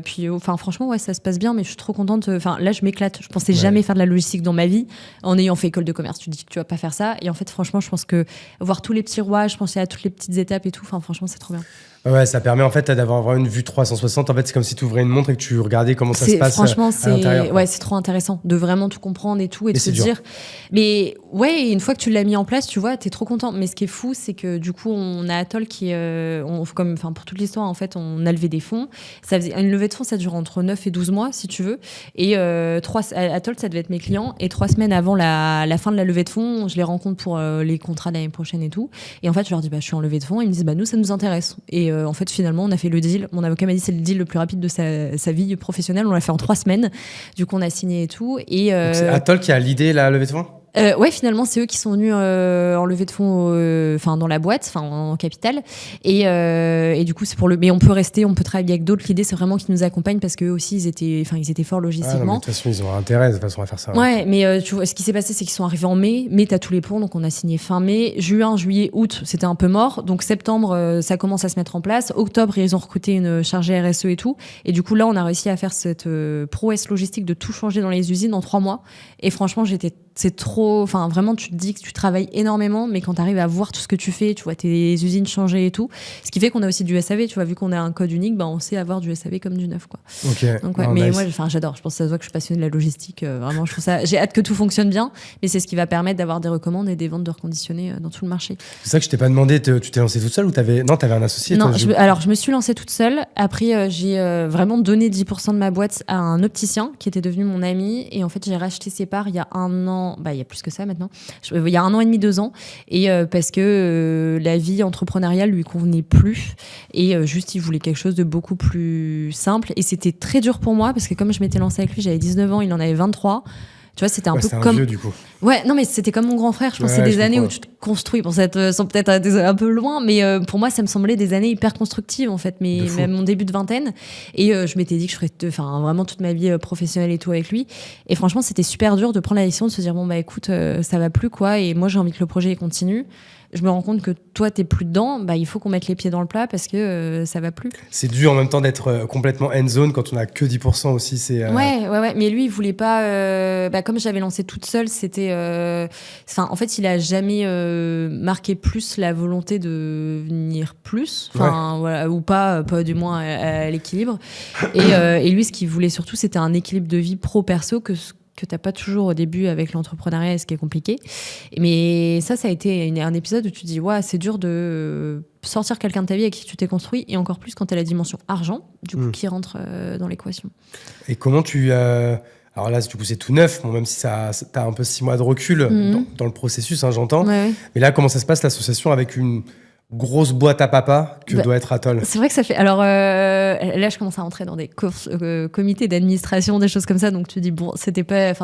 puis enfin franchement ouais ça se passe bien, mais je suis trop contente. Enfin là je m'éclate. Je pensais jamais faire de la logistique dans ma vie en ayant fait école de commerce. Tu dis que tu vas pas faire ça et en fait franchement je pense que voir tous les petits rouages, penser à toutes les petites étapes et tout. Enfin franchement c'est trop bien. Ouais, ça permet en fait d'avoir vraiment une vue 360. En fait, c'est comme si tu ouvrais une montre et que tu regardais comment ça se passe. Franchement, à l'intérieur. Ouais, c'est trop intéressant de vraiment tout comprendre et tout et de se dire. Mais ouais, une fois que tu l'as mis en place, tu vois, t'es trop content. Mais ce qui est fou, c'est que du coup, on a Atoll qui, enfin pour toute l'histoire, en fait, on a levé des fonds. Une levée de fonds, ça dure entre 9 et 12 mois, si tu veux. Et Atoll, ça devait être mes clients. Et 3 semaines avant la fin de la levée de fonds, je les rencontre pour les contrats de l'année prochaine et tout. Et en fait, je leur dis, je suis en levée de fonds. Ils me disent, nous, ça nous intéresse. Et en fait, finalement, on a fait le deal. Mon avocat m'a dit c'est le deal le plus rapide de sa vie professionnelle. On l'a fait en 3 semaines. Du coup, on a signé et tout. Et donc c'est Atoll qui a l'idée la levée de fonds. Ouais, finalement, c'est eux qui sont venus en levée de fonds, dans la boîte, en capital. Et du coup, c'est pour mais on peut rester, on peut travailler avec d'autres. L'idée, c'est vraiment qu'ils nous accompagnent parce qu'eux aussi, ils étaient forts logistiquement. De toute façon, ils ont intérêt de toute façon à faire ça. Ouais, mais tu vois, ce qui s'est passé, c'est qu'ils sont arrivés en mai. Mai, t'as tous les ponts, donc on a signé fin mai. Juin, juillet, août, c'était un peu mort. Donc septembre, ça commence à se mettre en place. Octobre, ils ont recruté une chargée RSE et tout. Et du coup, là, on a réussi à faire cette prouesse logistique de tout changer dans les usines en 3 mois. Et franchement, c'est trop, enfin vraiment tu te dis que tu travailles énormément, mais quand tu arrives à voir tout ce que tu fais, tu vois tes usines changer et tout, ce qui fait qu'on a aussi du SAV, tu vois, vu qu'on a un code unique, on sait avoir du SAV comme du neuf, quoi. Donc ouais, mais nice. Moi j'adore, je pense que ça se voit que je suis passionnée de la logistique, vraiment je trouve ça, j'ai hâte que tout fonctionne bien, mais c'est ce qui va permettre d'avoir des recommandes et des ventes de reconditionnés dans tout le marché. C'est ça que je t'ai pas demandé, tu t'es lancée toute seule ou t'avais un associé? Non, alors je me suis lancée toute seule, après j'ai vraiment donné 10% de ma boîte à un opticien qui était devenu mon ami, et en fait j'ai racheté ses parts il y a 1 an, il y a plus que ça maintenant, il y a 1 an et demi, 2 ans, et parce que la vie entrepreneuriale lui convenait plus, et juste il voulait quelque chose de beaucoup plus simple, et c'était très dur pour moi parce que comme je m'étais lancée avec lui, j'avais 19 ans, il en avait 23. Tu vois, c'était un peu comme. Vieux, du coup. Ouais, non, mais c'était comme mon grand frère. Je pense que c'est des années où tu te construis. Bon, ça sont peut-être un peu loin, mais pour moi, ça me semblait des années hyper constructives, en fait. Mais même mon début de vingtaine. Et je m'étais dit que je ferais vraiment toute ma vie professionnelle et tout avec lui. Et franchement, c'était super dur de prendre la décision de se dire, écoute, ça va plus, quoi. Et moi, j'ai envie que le projet continue. Je me rends compte que toi, t'es plus dedans, il faut qu'on mette les pieds dans le plat parce que ça va plus. C'est dur en même temps d'être complètement end zone quand on a que 10% aussi. Ouais. Mais lui, il voulait pas. Comme j'avais lancé toute seule, c'était. En fait, il a jamais marqué plus la volonté de venir plus. Voilà, ou pas du moins à l'équilibre. Et lui, ce qu'il voulait surtout, c'était un équilibre de vie pro-perso que t'as pas toujours au début avec l'entrepreneuriat, ce qui est compliqué. Mais ça a été un épisode où tu te dis, c'est dur de sortir quelqu'un de ta vie avec qui tu t'es construit, et encore plus quand t'as la dimension argent, du coup, qui rentre dans l'équation. Et comment tu... Alors là, du coup, c'est tout neuf, même si t'as un peu 6 mois de recul dans le processus, j'entends. Ouais. Mais là, comment ça se passe, l'association, avec une grosse boîte à papa que doit être Atoll? C'est vrai que ça fait... Alors là, je commence à rentrer dans des comités d'administration, des choses comme ça, donc tu dis, c'était pas...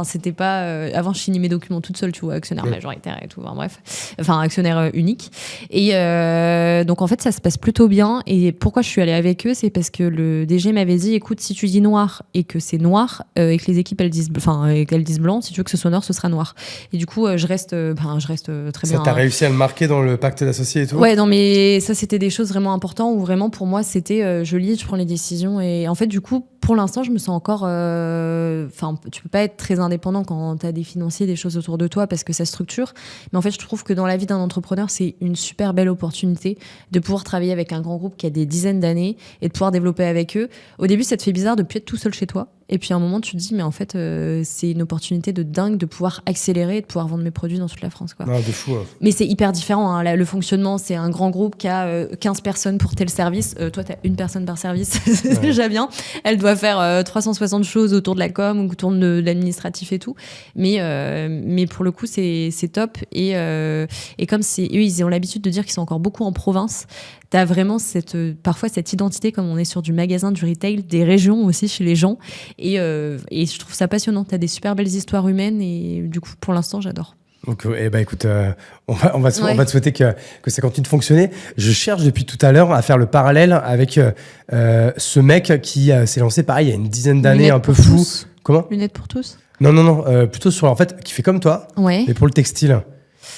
avant, je signais mes documents toute seule, tu vois, actionnaire majoritaire et tout, actionnaire unique. Et donc, en fait, ça se passe plutôt bien. Et pourquoi je suis allée avec eux, c'est parce que le DG m'avait dit, écoute, si tu dis noir et que c'est noir, et que les équipes, elles disent blanc, si tu veux que ce soit noir, ce sera noir. Et du coup, je reste très bien. Ça, t'as réussi à le marquer dans le pacte d'associés et tout? Ouais, non, mais ça, c'était des choses vraiment importantes où vraiment, pour moi, c'était je lis, je prends les décisions. Et en fait, du coup, pour l'instant, je me sens encore... tu peux pas être très indépendant quand tu as des financiers, des choses autour de toi, parce que ça structure. Mais en fait, je trouve que dans la vie d'un entrepreneur, c'est une super belle opportunité de pouvoir travailler avec un grand groupe qui a des dizaines d'années et de pouvoir développer avec eux. Au début, ça te fait bizarre de ne plus être tout seul chez toi. Et puis à un moment, tu te dis, mais en fait, c'est une opportunité de dingue de pouvoir accélérer et de pouvoir vendre mes produits dans toute la France, quoi. Non, de fou. Hein. Mais c'est hyper différent. Hein. Là, le fonctionnement, c'est un grand groupe qui a 15 personnes pour tel service. Toi, tu as une personne par service. C'est déjà bien. Elle doit faire 360 choses autour de la com ou autour de l'administratif et tout. Mais pour le coup, c'est top. Et comme eux, ils ont l'habitude de dire qu'ils sont encore beaucoup en province, tu as vraiment parfois cette identité, comme on est sur du magasin, du retail, des régions aussi chez les gens. Et je trouve ça passionnant. Tu as des super belles histoires humaines et du coup, pour l'instant, j'adore. Donc, écoute, on va te souhaiter que ça continue de fonctionner. Je cherche depuis tout à l'heure à faire le parallèle avec ce mec qui s'est lancé, pareil, il y a une dizaine d'années, un peu fou. Tous. Comment ? Lunettes pour tous ? Non, plutôt qui fait comme toi, mais pour le textile.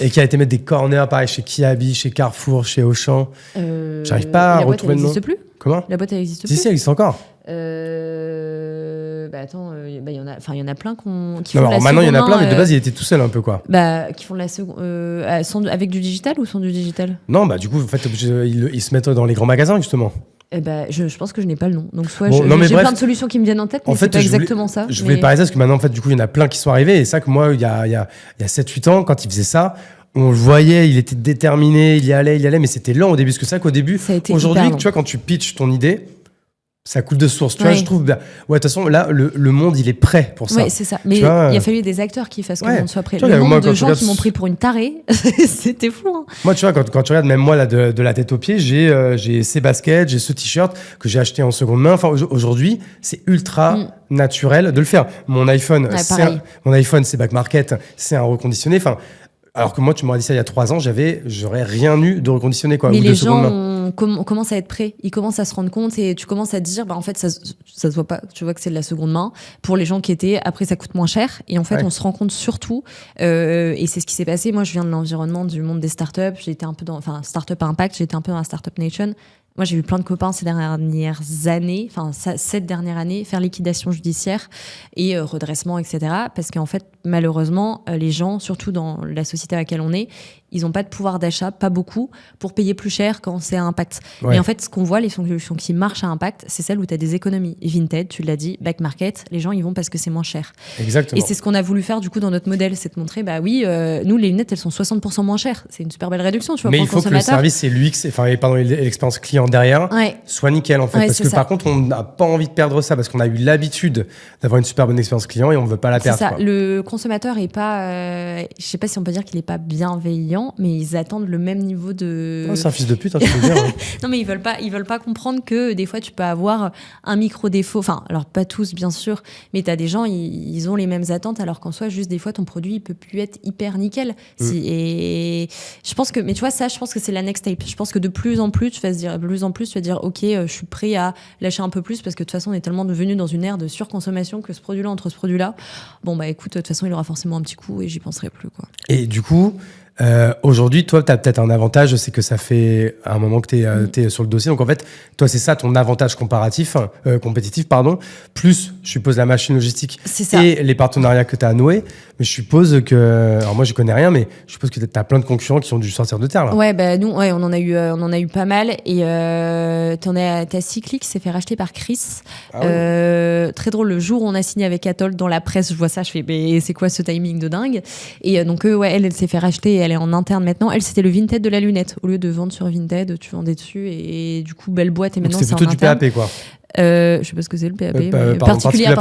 Et qui a été mettre des corners, pareil, chez Kiabi, chez Carrefour, chez Auchan. J'arrive pas à retrouver le nom. La boîte, elle n'existe plus ? Comment ? La boîte, elle n'existe plus ? Si, elle existe encore. Il y en a plein qui font alors, maintenant, il y en a plein, mais de base, il était tout seul un peu, quoi. Qui font de la seconde... avec du digital ou sans du digital ? Non, du coup, en fait, ils se mettent dans les grands magasins, justement. Je pense que je n'ai pas le nom. Donc, soit j'ai plein de solutions qui me viennent en tête, mais c'est pas exactement ça. Je voulais parler de ça, parce que maintenant, en fait, du coup, il y en a plein qui sont arrivés. Et ça, que moi, il y a 7-8 ans, quand il faisait ça, on le voyait, il était déterminé, il y allait, mais c'était lent au début. Parce que ça, qu'au début, aujourd'hui, tu vois, quand tu pitches ton idée, ça coule de source. Tu vois, je trouve. De toute façon, là, le monde, il est prêt pour ça. Oui, c'est ça. Mais il a fallu des acteurs qui fassent que le monde soit prêt. Le nombre de gens qui m'ont pris pour une tarée, c'était fou. Hein. Moi, tu vois, quand tu regardes, même moi, là, de la tête aux pieds, j'ai ces baskets, j'ai ce t-shirt que j'ai acheté en seconde main. Enfin, aujourd'hui, c'est ultra naturel de le faire. Mon iPhone, c'est back market, c'est un reconditionné. Enfin, alors que moi, tu m'aurais dit ça il y a 3 ans, j'aurais rien eu de reconditionné, quoi. Mais ou les de seconde main. On commence à être prêts, ils commencent à se rendre compte et tu commences à te dire, en fait, ça se voit pas, tu vois que c'est de la seconde main. Pour les gens qui étaient, après, ça coûte moins cher. Et en fait, on se rend compte surtout, et c'est ce qui s'est passé. Moi, je viens de l'environnement du monde des startups. J'étais un peu startup à impact, j'étais un peu dans la startup nation. Moi, j'ai vu plein de copains ces dernières années, cette dernière année, faire liquidation judiciaire et redressement, etc. Parce qu'en fait, malheureusement, les gens, surtout dans la société à laquelle on est, ils n'ont pas de pouvoir d'achat, pas beaucoup, pour payer plus cher quand c'est à impact. Mais en fait, ce qu'on voit, les solutions qui marchent à impact, c'est celles où tu as des économies. Et Vinted, tu l'as dit, back market, les gens, ils vont parce que c'est moins cher. Exactement. Et c'est ce qu'on a voulu faire, du coup, dans notre modèle, c'est de montrer, nous, les lunettes, elles sont 60% moins chères. C'est une super belle réduction, tu vois. Mais il faut que le service et l'UX, l'expérience client derrière, soit nickel, en fait. Parce que par contre, on n'a pas envie de perdre ça, parce qu'on a eu l'habitude d'avoir une super bonne expérience client et on ne veut pas la perdre. C'est ça. Quoi. Le consommateur est pas, je sais pas si on peut dire qu'il est pas bienveillant, mais ils attendent le même niveau de. C'est un fils de pute, je peux dire. Non, mais ils veulent pas comprendre que des fois tu peux avoir un micro défaut. Enfin, alors pas tous bien sûr, mais t'as des gens ils ont les mêmes attentes, alors qu'en soi juste des fois ton produit il peut plus être hyper nickel. Et je pense que, mais tu vois ça, je pense que c'est la next step. Je pense que de plus en plus tu vas dire, ok, je suis prêt à lâcher un peu plus parce que de toute façon on est tellement devenu dans une ère de surconsommation que ce produit-là entre ce produit-là, écoute, de toute façon il aura forcément un petit coup et j'y penserai plus, quoi. Et du coup, aujourd'hui, toi, tu as peut-être un avantage, c'est que ça fait un moment que tu es sur le dossier. Donc, en fait, toi, c'est ça ton avantage compétitif, plus, je suppose, la machine logistique et les partenariats que tu as noués. Mais je suppose que... Alors, moi, je connais rien, mais je suppose que tu as plein de concurrents qui ont dû sortir de terre, là. Ouais, nous, on en a eu pas mal. Et t'as Cyclic qui s'est fait racheter par Chris. Très drôle, le jour où on a signé avec Atoll, dans la presse, je vois ça, je fais, mais c'est quoi ce timing de dingue? Et donc, elle s'est fait racheter. Elle est en interne maintenant. Elle, c'était le Vinted de la lunette. Au lieu de vendre sur Vinted, tu vendais dessus. Et du coup, belle boîte. Et maintenant, c'est plutôt du PAP, quoi. Je sais pas ce que c'est le PAP. Particulier.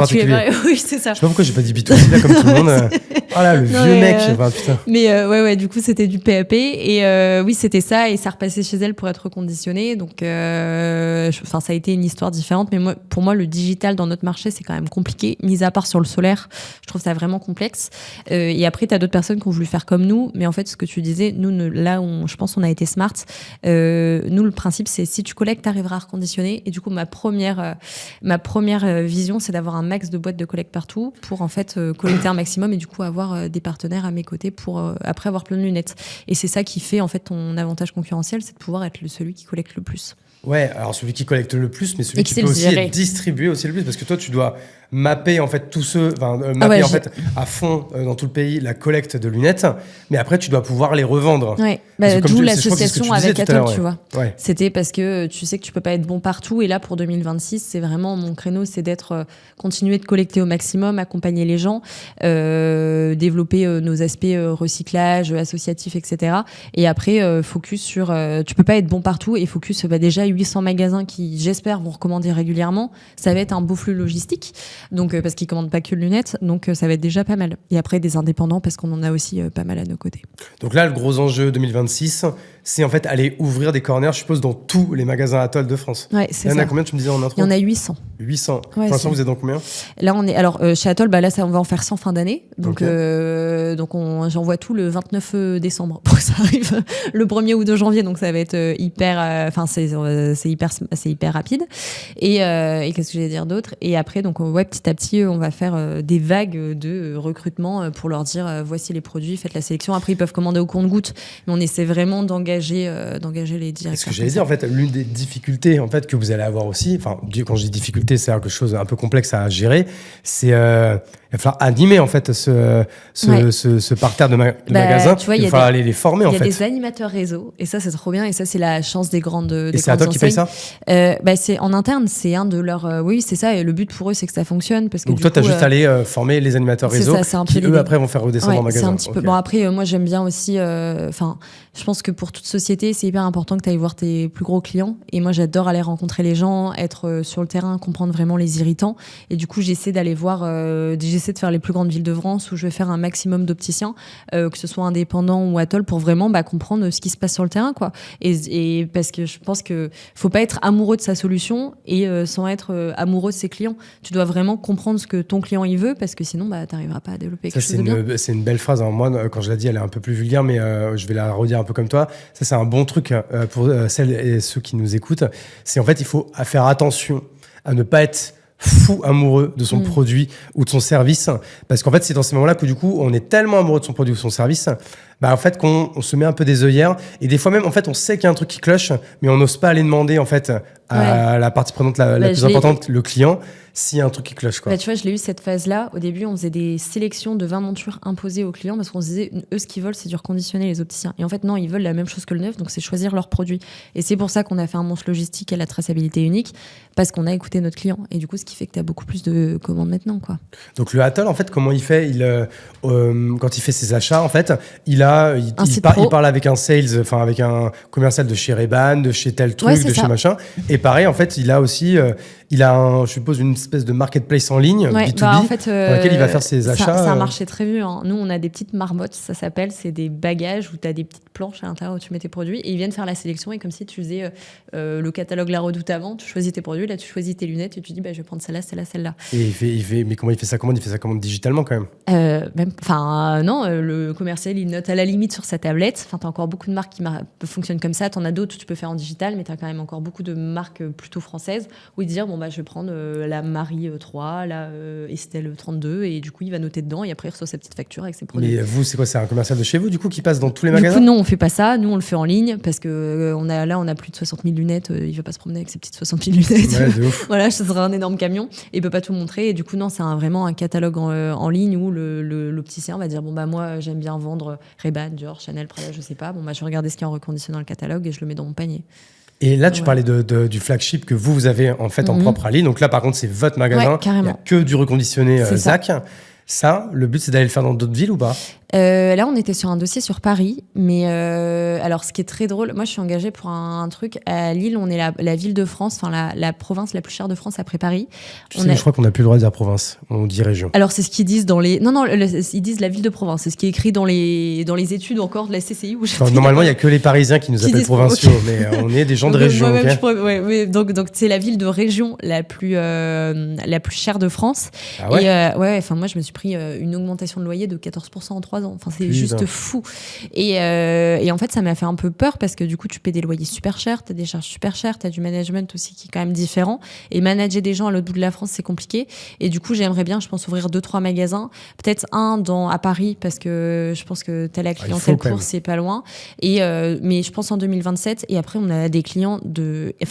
Oui, c'est ça. Je sais pas pourquoi j'ai pas dit B2C là, comme tout le monde. Oh là, le vieux mec. Putain. Mais du coup, c'était du PAP. Et oui, c'était ça. Et ça repassait chez elle pour être reconditionné. Donc, ça a été une histoire différente. Mais pour moi, le digital dans notre marché, c'est quand même compliqué. Mis à part sur le solaire, je trouve ça vraiment complexe. Et après, t'as d'autres personnes qui ont voulu faire comme nous. Mais en fait, ce que tu disais, nous, là où je pense on a été smart, nous, le principe, c'est si tu collectes, t'arriveras à reconditionner. Et du coup, ma première vision, c'est d'avoir un max de boîtes de collecte partout pour en fait collecter un maximum et du coup avoir des partenaires à mes côtés pour après avoir plein de lunettes. Et c'est ça qui fait en fait ton avantage concurrentiel, c'est de pouvoir être celui qui collecte le plus. Ouais, alors celui qui collecte le plus, mais celui qui peut aussi gérer. distribuer aussi le plus, parce que toi, tu dois mapper en fait mapper en fait à fond dans tout le pays la collecte de lunettes, mais après tu dois pouvoir les revendre. Ouais. D'où l'association avec Atoll, tu vois. Ouais. C'était parce que tu sais que tu peux pas être bon partout, et là pour 2026, c'est vraiment mon créneau, c'est d'être continuer de collecter au maximum, accompagner les gens, développer nos aspects recyclage, associatif, etc. Et après focus sur, tu peux pas être bon partout, et focus déjà 800 magasins qui j'espère vont recommander régulièrement. Ça va être un beau flux logistique. Donc, parce qu'ils ne commandent pas que de lunettes, donc ça va être déjà pas mal. Et après, des indépendants, parce qu'on en a aussi pas mal à nos côtés. Donc là, le gros enjeu 2026, c'est en fait aller ouvrir des corners, je suppose, dans tous les magasins Atoll de France. Ouais, c'est ça. Il y en a combien, tu me disais en intro ? Il y en a 800. 800. Ouais, pour l'instant, vous êtes dans combien ? Là, on est. Alors, chez Atoll, là, on va en faire 100 fin d'année. Donc, j'envoie tout le 29 décembre pour que ça arrive le 1er ou 2 janvier. Donc, ça va être hyper. C'est hyper rapide. Et qu'est-ce que j'allais dire d'autre ? Et après, donc, petit à petit, on va faire des vagues de recrutement pour leur dire voici les produits, faites la sélection. Après, ils peuvent commander au compte-gouttes, mais on essaie vraiment d'engager les directeurs. Ce que j'allais dire, en fait, l'une des difficultés en fait que vous allez avoir aussi, enfin, quand je dis difficulté, c'est quelque chose un peu complexe à gérer, c'est il va falloir animer en fait ce parterre de magasins. Tu vois, il va falloir aller les former en fait. Il y a des animateurs réseau, et ça c'est trop bien, et ça c'est la chance des grandes enseignes. Et c'est Atoll qui paye ça ? C'est en interne, c'est un de leurs. Oui, c'est ça, et le but pour eux c'est que ça fonctionne. Parce que donc toi, tu as juste allé former les animateurs réseau qui eux après vont faire redescendre en magasin. C'est un petit peu. Bon, après, moi j'aime bien aussi. Je pense que pour toute société, c'est hyper important que tu ailles voir tes plus gros clients. Et moi, j'adore aller rencontrer les gens, être sur le terrain, comprendre vraiment les irritants. Et du coup, j'essaie d'aller voir, j'essaie de faire les plus grandes villes de France où je vais faire un maximum d'opticiens, que ce soit indépendants ou Atoll, pour vraiment comprendre ce qui se passe sur le terrain, quoi. Et parce que je pense qu'il ne faut pas être amoureux de sa solution et sans être amoureux de ses clients. Tu dois vraiment comprendre ce que ton client il veut, parce que sinon, tu n'arriveras pas à développer quelque chose de bien. C'est une belle phrase. Alors moi, quand je l'ai dit, elle est un peu plus vulgaire, mais je vais la redire un peu comme toi. Ça, c'est un bon truc pour celles et ceux qui nous écoutent. C'est en fait, il faut faire attention à ne pas être fou amoureux de son produit ou de son service, parce qu'en fait, c'est dans ces moments-là que du coup, on est tellement amoureux de son produit ou de son service, en fait, qu'on se met un peu des œillères, et des fois même, en fait, on sait qu'il y a un truc qui cloche, mais on n'ose pas aller demander en fait à la partie prenante la plus importante, le client, s'il y a un truc qui cloche, quoi. Tu vois, je l'ai eu cette phase-là. Au début, on faisait des sélections de 20 montures imposées aux clients, parce qu'on se disait, eux, ce qu'ils veulent, c'est du reconditionné, les opticiens. Et en fait, non, ils veulent la même chose que le neuf, donc c'est choisir leurs produits. Et c'est pour ça qu'on a fait un monstre logistique à la traçabilité unique, parce qu'on a écouté notre client. Et du coup, ce qui fait que tu as beaucoup plus de commandes maintenant, quoi. Donc le Atoll, en fait, comment il fait ? Quand il fait ses achats, en fait, il parle avec un sales, enfin avec un commercial de chez Ray-Ban, de chez tel truc, chez machin. Et pareil, en fait, il a aussi, je suppose, une espèce de marketplace en ligne, B2B, en fait, dans lequel il va faire ses achats. C'est un marché très vu. Hein. Nous, on a des petites marmottes, ça s'appelle. C'est des bagages où tu as des petites planches à l'intérieur où tu mets tes produits. Et ils viennent faire la sélection. Et comme si tu faisais le catalogue La Redoute avant, tu choisis tes produits. Là, tu choisis tes lunettes et tu dis, je vais prendre celle-là, celle-là, celle-là. Et mais comment il fait ça ? Il fait ça digitalement quand même. Non, le commercial, il note à la limite sur sa tablette. Enfin, tu as encore beaucoup de marques qui fonctionnent comme ça. Tu en as d'autres où tu peux faire en digital, mais tu as quand même encore beaucoup de marques plutôt françaises où ils disent, je vais prendre la Marie 3, la Estelle 32, et du coup, il va noter dedans et après, il reçoit sa petite facture avec ses produits. Mais vous, c'est quoi ? C'est un commercial de chez vous, du coup, qui passe dans tous les magasins ? Du coup, non, on fait pas ça. Nous, on le fait en ligne parce que on a plus de 60 000 lunettes. Il va pas se promener avec ses petites 60 000 lunettes. Ouais, de ouf. Voilà, ce serait un énorme camion. Et il peut pas tout montrer. Et du coup, non, c'est vraiment un catalogue en ligne où l'opticien va dire, moi, j'aime bien vendre Ray-Ban, Dior, Chanel, Prada, je sais pas. Je vais regarder ce qu'il y a en reconditionné dans le catalogue et je le mets dans mon panier. Et là, tu parlais du flagship que vous avez en fait en propre à Lille. Donc là, par contre, c'est votre magasin. Il n'y a que du reconditionné Zach. Ça, le but, c'est d'aller le faire dans d'autres villes ou pas ? Là, on était sur un dossier sur Paris, mais alors ce qui est très drôle, moi je suis engagée pour un truc à Lille. On est la ville de France, enfin la province la plus chère de France après Paris. Je crois qu'on n'a plus le droit de dire province, on dit région. Alors c'est ce qu'ils disent dans les, ils disent la ville de province. C'est ce qui est écrit dans les études encore de la CCI. Normalement, il y a que les Parisiens qui nous appellent provinciaux, mais on est des gens de région. Donc c'est la ville de région la plus chère de France. Ah ouais. Et moi je me suis pris une augmentation de loyer de 14% en 3 ans. ans. Enfin, c'est juste fou. Et en fait, ça m'a fait un peu peur parce que du coup, tu paies des loyers super chers, tu as des charges super chères, tu as du management aussi qui est quand même différent. Et manager des gens à l'autre bout de la France, c'est compliqué. Et du coup, j'aimerais bien, je pense, ouvrir 2-3 magasins. Peut-être un à Paris parce que je pense que tu as la clientèle pour, c'est pas loin. Mais je pense en 2027. Et après, on a des clients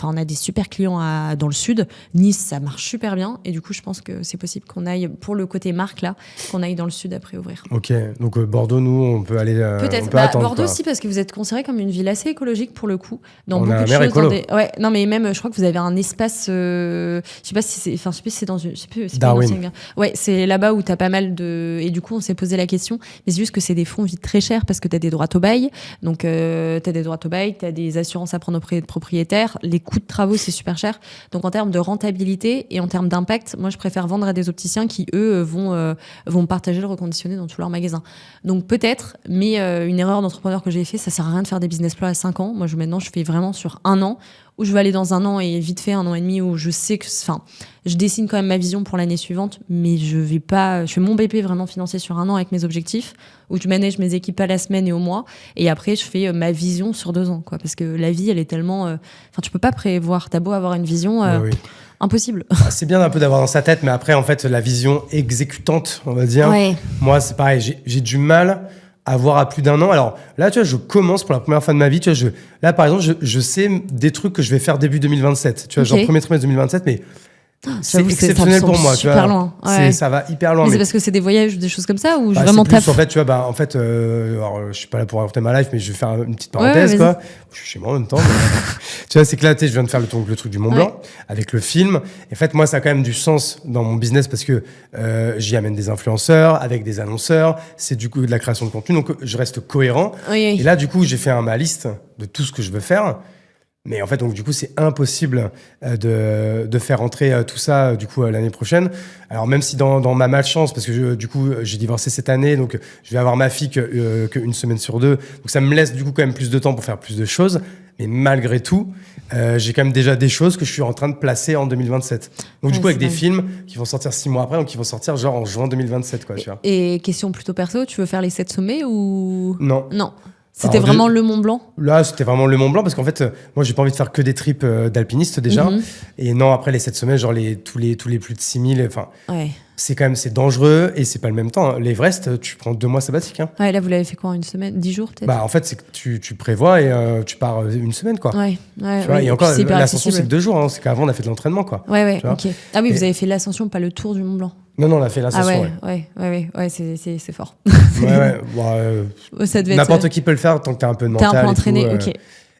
on a des super clients dans le sud. Nice, ça marche super bien. Et du coup, je pense que c'est possible qu'on aille, pour le côté marque, là, qu'on aille dans le sud après ouvrir. Ok, donc Bordeaux, nous, on peut aller. Peut-être. On peut attendre, Bordeaux aussi, parce que vous êtes considéré comme une ville assez écologique pour le coup. Dans beaucoup de choses. Ouais, non, mais même, je crois que vous avez un espace. Je sais pas si c'est dans une. Je sais plus. C'est Darwin. Ouais, c'est là-bas où t'as pas mal de. Et du coup, on s'est posé la question. Mais c'est juste que c'est des fonds vides très chers parce que t'as des droits au bail. Donc, t'as des droits au bail, t'as des assurances à prendre auprès de propriétaires. Les coûts de travaux, c'est super cher. Donc, en termes de rentabilité et en termes d'impact, moi, je préfère vendre à des opticiens qui, eux, vont partager le reconditionné dans tous leurs magasins. Donc, peut-être, mais une erreur d'entrepreneur que j'ai fait, ça sert à rien de faire des business plans à 5 ans. Moi, maintenant, je fais vraiment sur 1 an, où je vais aller dans 1 an et vite fait 1 an et demi, où je sais que, je dessine quand même ma vision pour l'année suivante, mais je fais mon BP vraiment financier sur 1 an avec mes objectifs, où je manage mes équipes à la semaine et au mois, et après, je fais ma vision sur 2 ans, quoi, parce que la vie, elle est tellement, tu peux pas prévoir, t'as beau avoir une vision, oui. Impossible. C'est bien un peu d'avoir dans sa tête, mais après, en fait, la vision exécutante, on va dire, moi, c'est pareil, j'ai du mal à voir à plus d'1 an. Alors là, tu vois, je commence pour la première fois de ma vie. Tu vois, là, par exemple, je sais des trucs que je vais faire début 2027. Tu vois, genre premier trimestre 2027, mais c'est exceptionnel pour moi. Tu vois, loin. Ça va hyper loin. Mais c'est parce que c'est des voyages ou des choses comme ça ou vraiment taf. En fait, tu vois, alors, je suis pas là pour raconter ma life, mais je vais faire une petite parenthèse, quoi. Je suis chez moi en même temps. Tu vois, c'est que là, je viens de faire le truc du Mont Blanc avec le film. Et en fait, moi, ça a quand même du sens dans mon business parce que j'y amène des influenceurs avec des annonceurs. C'est du coup de la création de contenu, donc je reste cohérent. Et là, du coup, j'ai fait ma liste de tout ce que je veux faire. Mais en fait, donc, du coup, c'est impossible de faire rentrer tout ça du coup l'année prochaine. Alors même si dans ma malchance, parce que du coup j'ai divorcé cette année, donc je vais avoir ma fille qu'une semaine sur 2, donc ça me laisse du coup quand même plus de temps pour faire plus de choses. Mais malgré tout, j'ai quand même déjà des choses que je suis en train de placer en 2027. Donc du coup avec des films qui vont sortir 6 mois après, donc qui vont sortir genre en juin 2027, quoi. Tu vois. Et question plutôt perso, tu veux faire les 7 sommets ou non. C'était vraiment le Mont Blanc ? Là, c'était vraiment le Mont Blanc parce qu'en fait, moi, j'ai pas envie de faire que des trips d'alpinistes déjà. Et non, après les 7 sommets, genre tous les plus de 6000, enfin, c'est dangereux et c'est pas le même temps. L'Everest, tu prends 2 mois sabbatiques. Hein. Ouais, là, vous l'avez fait quoi, 1 semaine, 10 jours peut-être ? En fait, c'est que tu prévois et tu pars 1 semaine, quoi. Tu vois, et encore, l'ascension, c'est que 2 jours. Hein. C'est qu'avant, on a fait de l'entraînement, quoi. Ok. Ah oui, vous avez fait l'ascension, pas le tour du Mont Blanc. Non, on a fait l'ascension. C'est fort. N'importe qui peut le faire tant que t'as un peu de mental. T'es un peu entraîné, ok.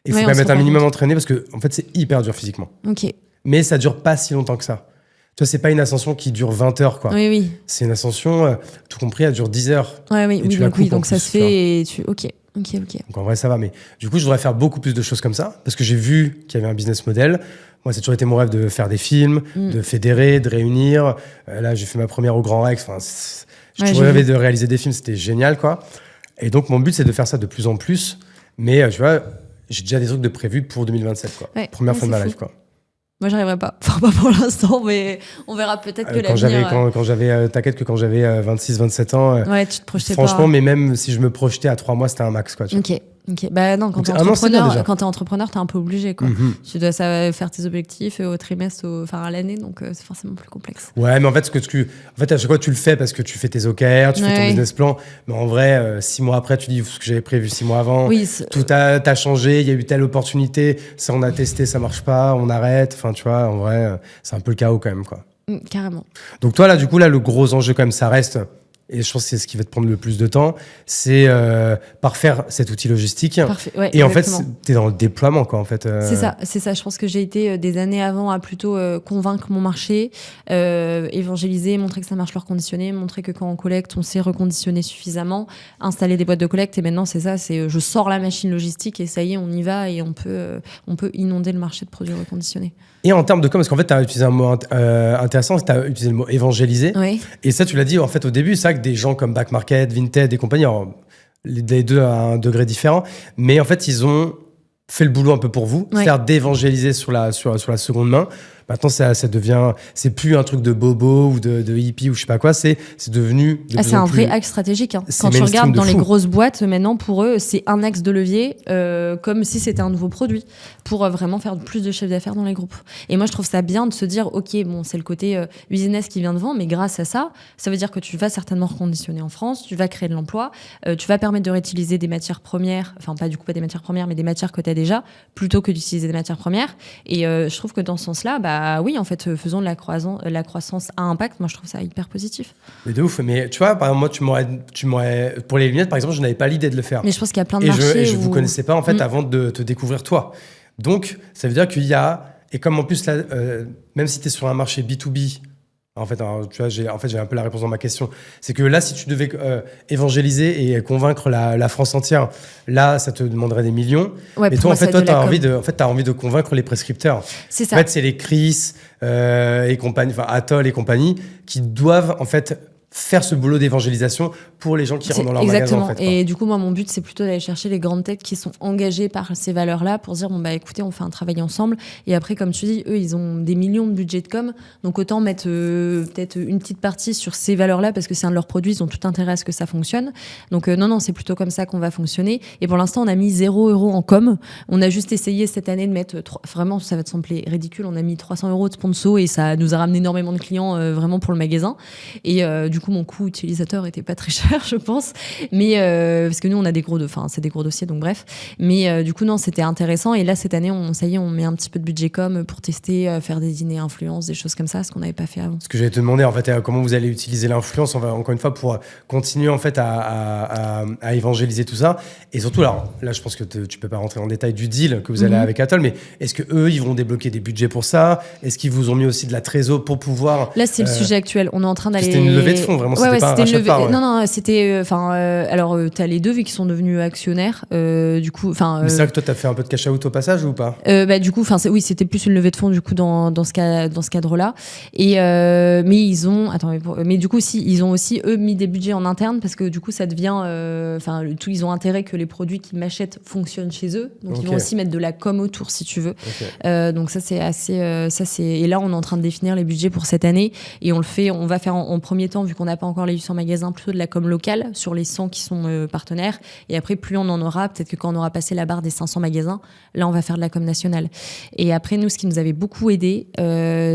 Il faut quand même être un minimum entraîné parce que en fait, c'est hyper dur physiquement. Ok. Mais ça dure pas si longtemps que ça. Tu vois, c'est pas une ascension qui dure 20 heures, quoi. Oui. C'est une ascension, tout compris, elle dure 10 heures. Donc ça se fait et tu... Ok. Donc en vrai, ça va. Mais du coup, je voudrais faire beaucoup plus de choses comme ça parce que j'ai vu qu'il y avait un business model. Moi, c'est toujours été mon rêve de faire des films, de fédérer, de réunir. Là, j'ai fait ma première au Grand Rex. Enfin, j'ai toujours rêvé de réaliser des films. C'était génial, quoi. Et donc, mon but, c'est de faire ça de plus en plus. Mais tu vois, j'ai déjà des trucs de prévus pour 2027, quoi. Première fois de ma life, quoi. Moi, j'arriverai pas. Enfin, pas pour l'instant, mais on verra peut-être que l'avenir... T'inquiète que quand j'avais 26, 27 ans... tu te projetais franchement, pas. Mais même si je me projetais à 3 mois, c'était un max, quoi. Tu vois. Ok. Bah non, quand t'es entrepreneur, t'es un peu obligé, quoi. Tu dois faire tes objectifs au trimestre, à l'année, donc c'est forcément plus complexe. Ouais, mais en fait, à chaque fois, tu le fais parce que tu fais tes OKR, tu fais ton business plan. Mais en vrai, 6 mois après, tu dis ce que j'avais prévu 6 mois avant. Tout a changé, il y a eu telle opportunité, ça on a testé, ça marche pas, on arrête. Enfin, tu vois, en vrai, c'est un peu le chaos quand même, quoi. Carrément. Donc toi, là, du coup, le gros enjeu quand même, ça reste... Et je pense que c'est ce qui va te prendre le plus de temps, c'est parfaire cet outil logistique. Et en fait, t'es dans le déploiement, quoi, en fait. C'est ça. Je pense que j'ai été des années avant à plutôt convaincre mon marché, évangéliser, montrer que ça marche le reconditionné, montrer que quand on collecte, on sait reconditionner suffisamment, installer des boîtes de collecte. Et maintenant, c'est ça, je sors la machine logistique et ça y est, on y va et on peut inonder le marché de produits reconditionnés. Et en termes de com, parce qu'en fait, tu as utilisé un mot intéressant, tu as utilisé le mot évangéliser. Et ça, tu l'as dit, en fait, au début, c'est vrai que des gens comme Back Market, Vinted et compagnie, alors, les deux à un degré différent, mais en fait, ils ont fait le boulot un peu pour vous, c'est-à-dire d'évangéliser sur la seconde main. Maintenant, ça devient, c'est plus un truc de bobo ou de hippie ou je sais pas quoi. C'est devenu. C'est un vrai axe stratégique. Hein. Quand tu regardes dans les grosses boîtes, maintenant pour eux, c'est un axe de levier, comme si c'était un nouveau produit, pour vraiment faire plus de chiffre d'affaires dans les groupes. Et moi, je trouve ça bien de se dire, ok, bon, c'est le côté business qui vient devant, mais grâce à ça, ça veut dire que tu vas certainement reconditionner en France, tu vas créer de l'emploi, tu vas permettre de réutiliser des matières premières, enfin pas des matières premières, mais des matières que tu as déjà, plutôt que d'utiliser des matières premières. Et je trouve que dans ce sens-là, bah oui, en fait, faisons de la croissance à impact. Moi, je trouve ça hyper positif. Mais de ouf. Mais tu vois, par exemple, moi, tu m'aurais pour les lunettes, par exemple, je n'avais pas l'idée de le faire. Mais je pense qu'il y a plein de marchés. Et je vous connaissais pas en fait avant de te découvrir toi. Donc, ça veut dire qu'il y a, et comme en plus là, même si tu es sur un marché B2B. En fait, tu vois, j'ai un peu la réponse dans ma question. C'est que là, si tu devais évangéliser et convaincre la France entière, là, ça te demanderait des millions. Ouais, mais toi, en fait, t'as envie de convaincre les prescripteurs. C'est ça. En fait, c'est les Chris et compagnie, enfin Atoll et compagnie, qui doivent en fait faire ce boulot d'évangélisation pour les gens qui rentrent dans leur magasin. En fait, et du coup, moi, mon but, c'est plutôt d'aller chercher les grandes têtes qui sont engagées par ces valeurs-là pour dire, bon, bah, écoutez, on fait un travail ensemble. Et après, comme tu dis, eux, ils ont des millions de budget de com. Donc, autant mettre peut-être une petite partie sur ces valeurs-là parce que c'est un de leurs produits. Ils ont tout intérêt à ce que ça fonctionne. Donc, non, c'est plutôt comme ça qu'on va fonctionner. Et pour l'instant, on a mis 0 € en com. On a juste essayé cette année de mettre, vraiment, ça va te sembler ridicule, on a mis 300 € de sponsor et ça nous a ramené énormément de clients vraiment pour le magasin. Et du coup, mon coût utilisateur était pas très cher, je pense, mais parce que nous on a des gros c'est des gros dossiers, donc bref. Mais du coup non, c'était intéressant. Et là cette année, on met un petit peu de budget com pour tester, faire des dîners influence, des choses comme ça, ce qu'on n'avait pas fait avant. Ce que j'allais te demander en fait, comment vous allez utiliser l'influence, encore une fois, pour continuer en fait à évangéliser tout ça. Et surtout, alors là, je pense que tu peux pas rentrer en détail du deal que vous allez avec Atoll, mais est-ce que eux, ils vont débloquer des budgets pour ça? Est-ce qu'ils vous ont mis aussi de la trésor pour pouvoir? Là, c'est le sujet actuel. On est en train d'aller. C'était une levée de fonds, vraiment. C'était pas un rachat de part. Non, c'était. Alors, t'as les deux vu qu'ils sont devenus actionnaires. Du coup, mais c'est vrai que toi, t'as fait un peu de cash out au passage ou pas? Du coup, oui, c'était plus une levée de fonds du coup dans ce cadre-là. Et mais ils ont. Attends, mais du coup, si ils ont aussi eux mis des budgets en interne parce que du coup, ça devient. Ils ont intérêt que les produits qu'ils m'achètent fonctionnent chez eux. Donc, ils vont aussi mettre de la com autour, si tu veux. Donc ça, c'est assez. Et là, on est en train de définir les budgets pour cette année et on le fait. On va faire en premier temps, vu qu'on n'a pas encore les 800 magasins, plutôt de la com locale sur les 100 qui sont partenaires. Et après, plus on en aura, peut-être que quand on aura passé la barre des 500 magasins, là, on va faire de la com nationale. Et après, nous, ce qui nous avait beaucoup aidé,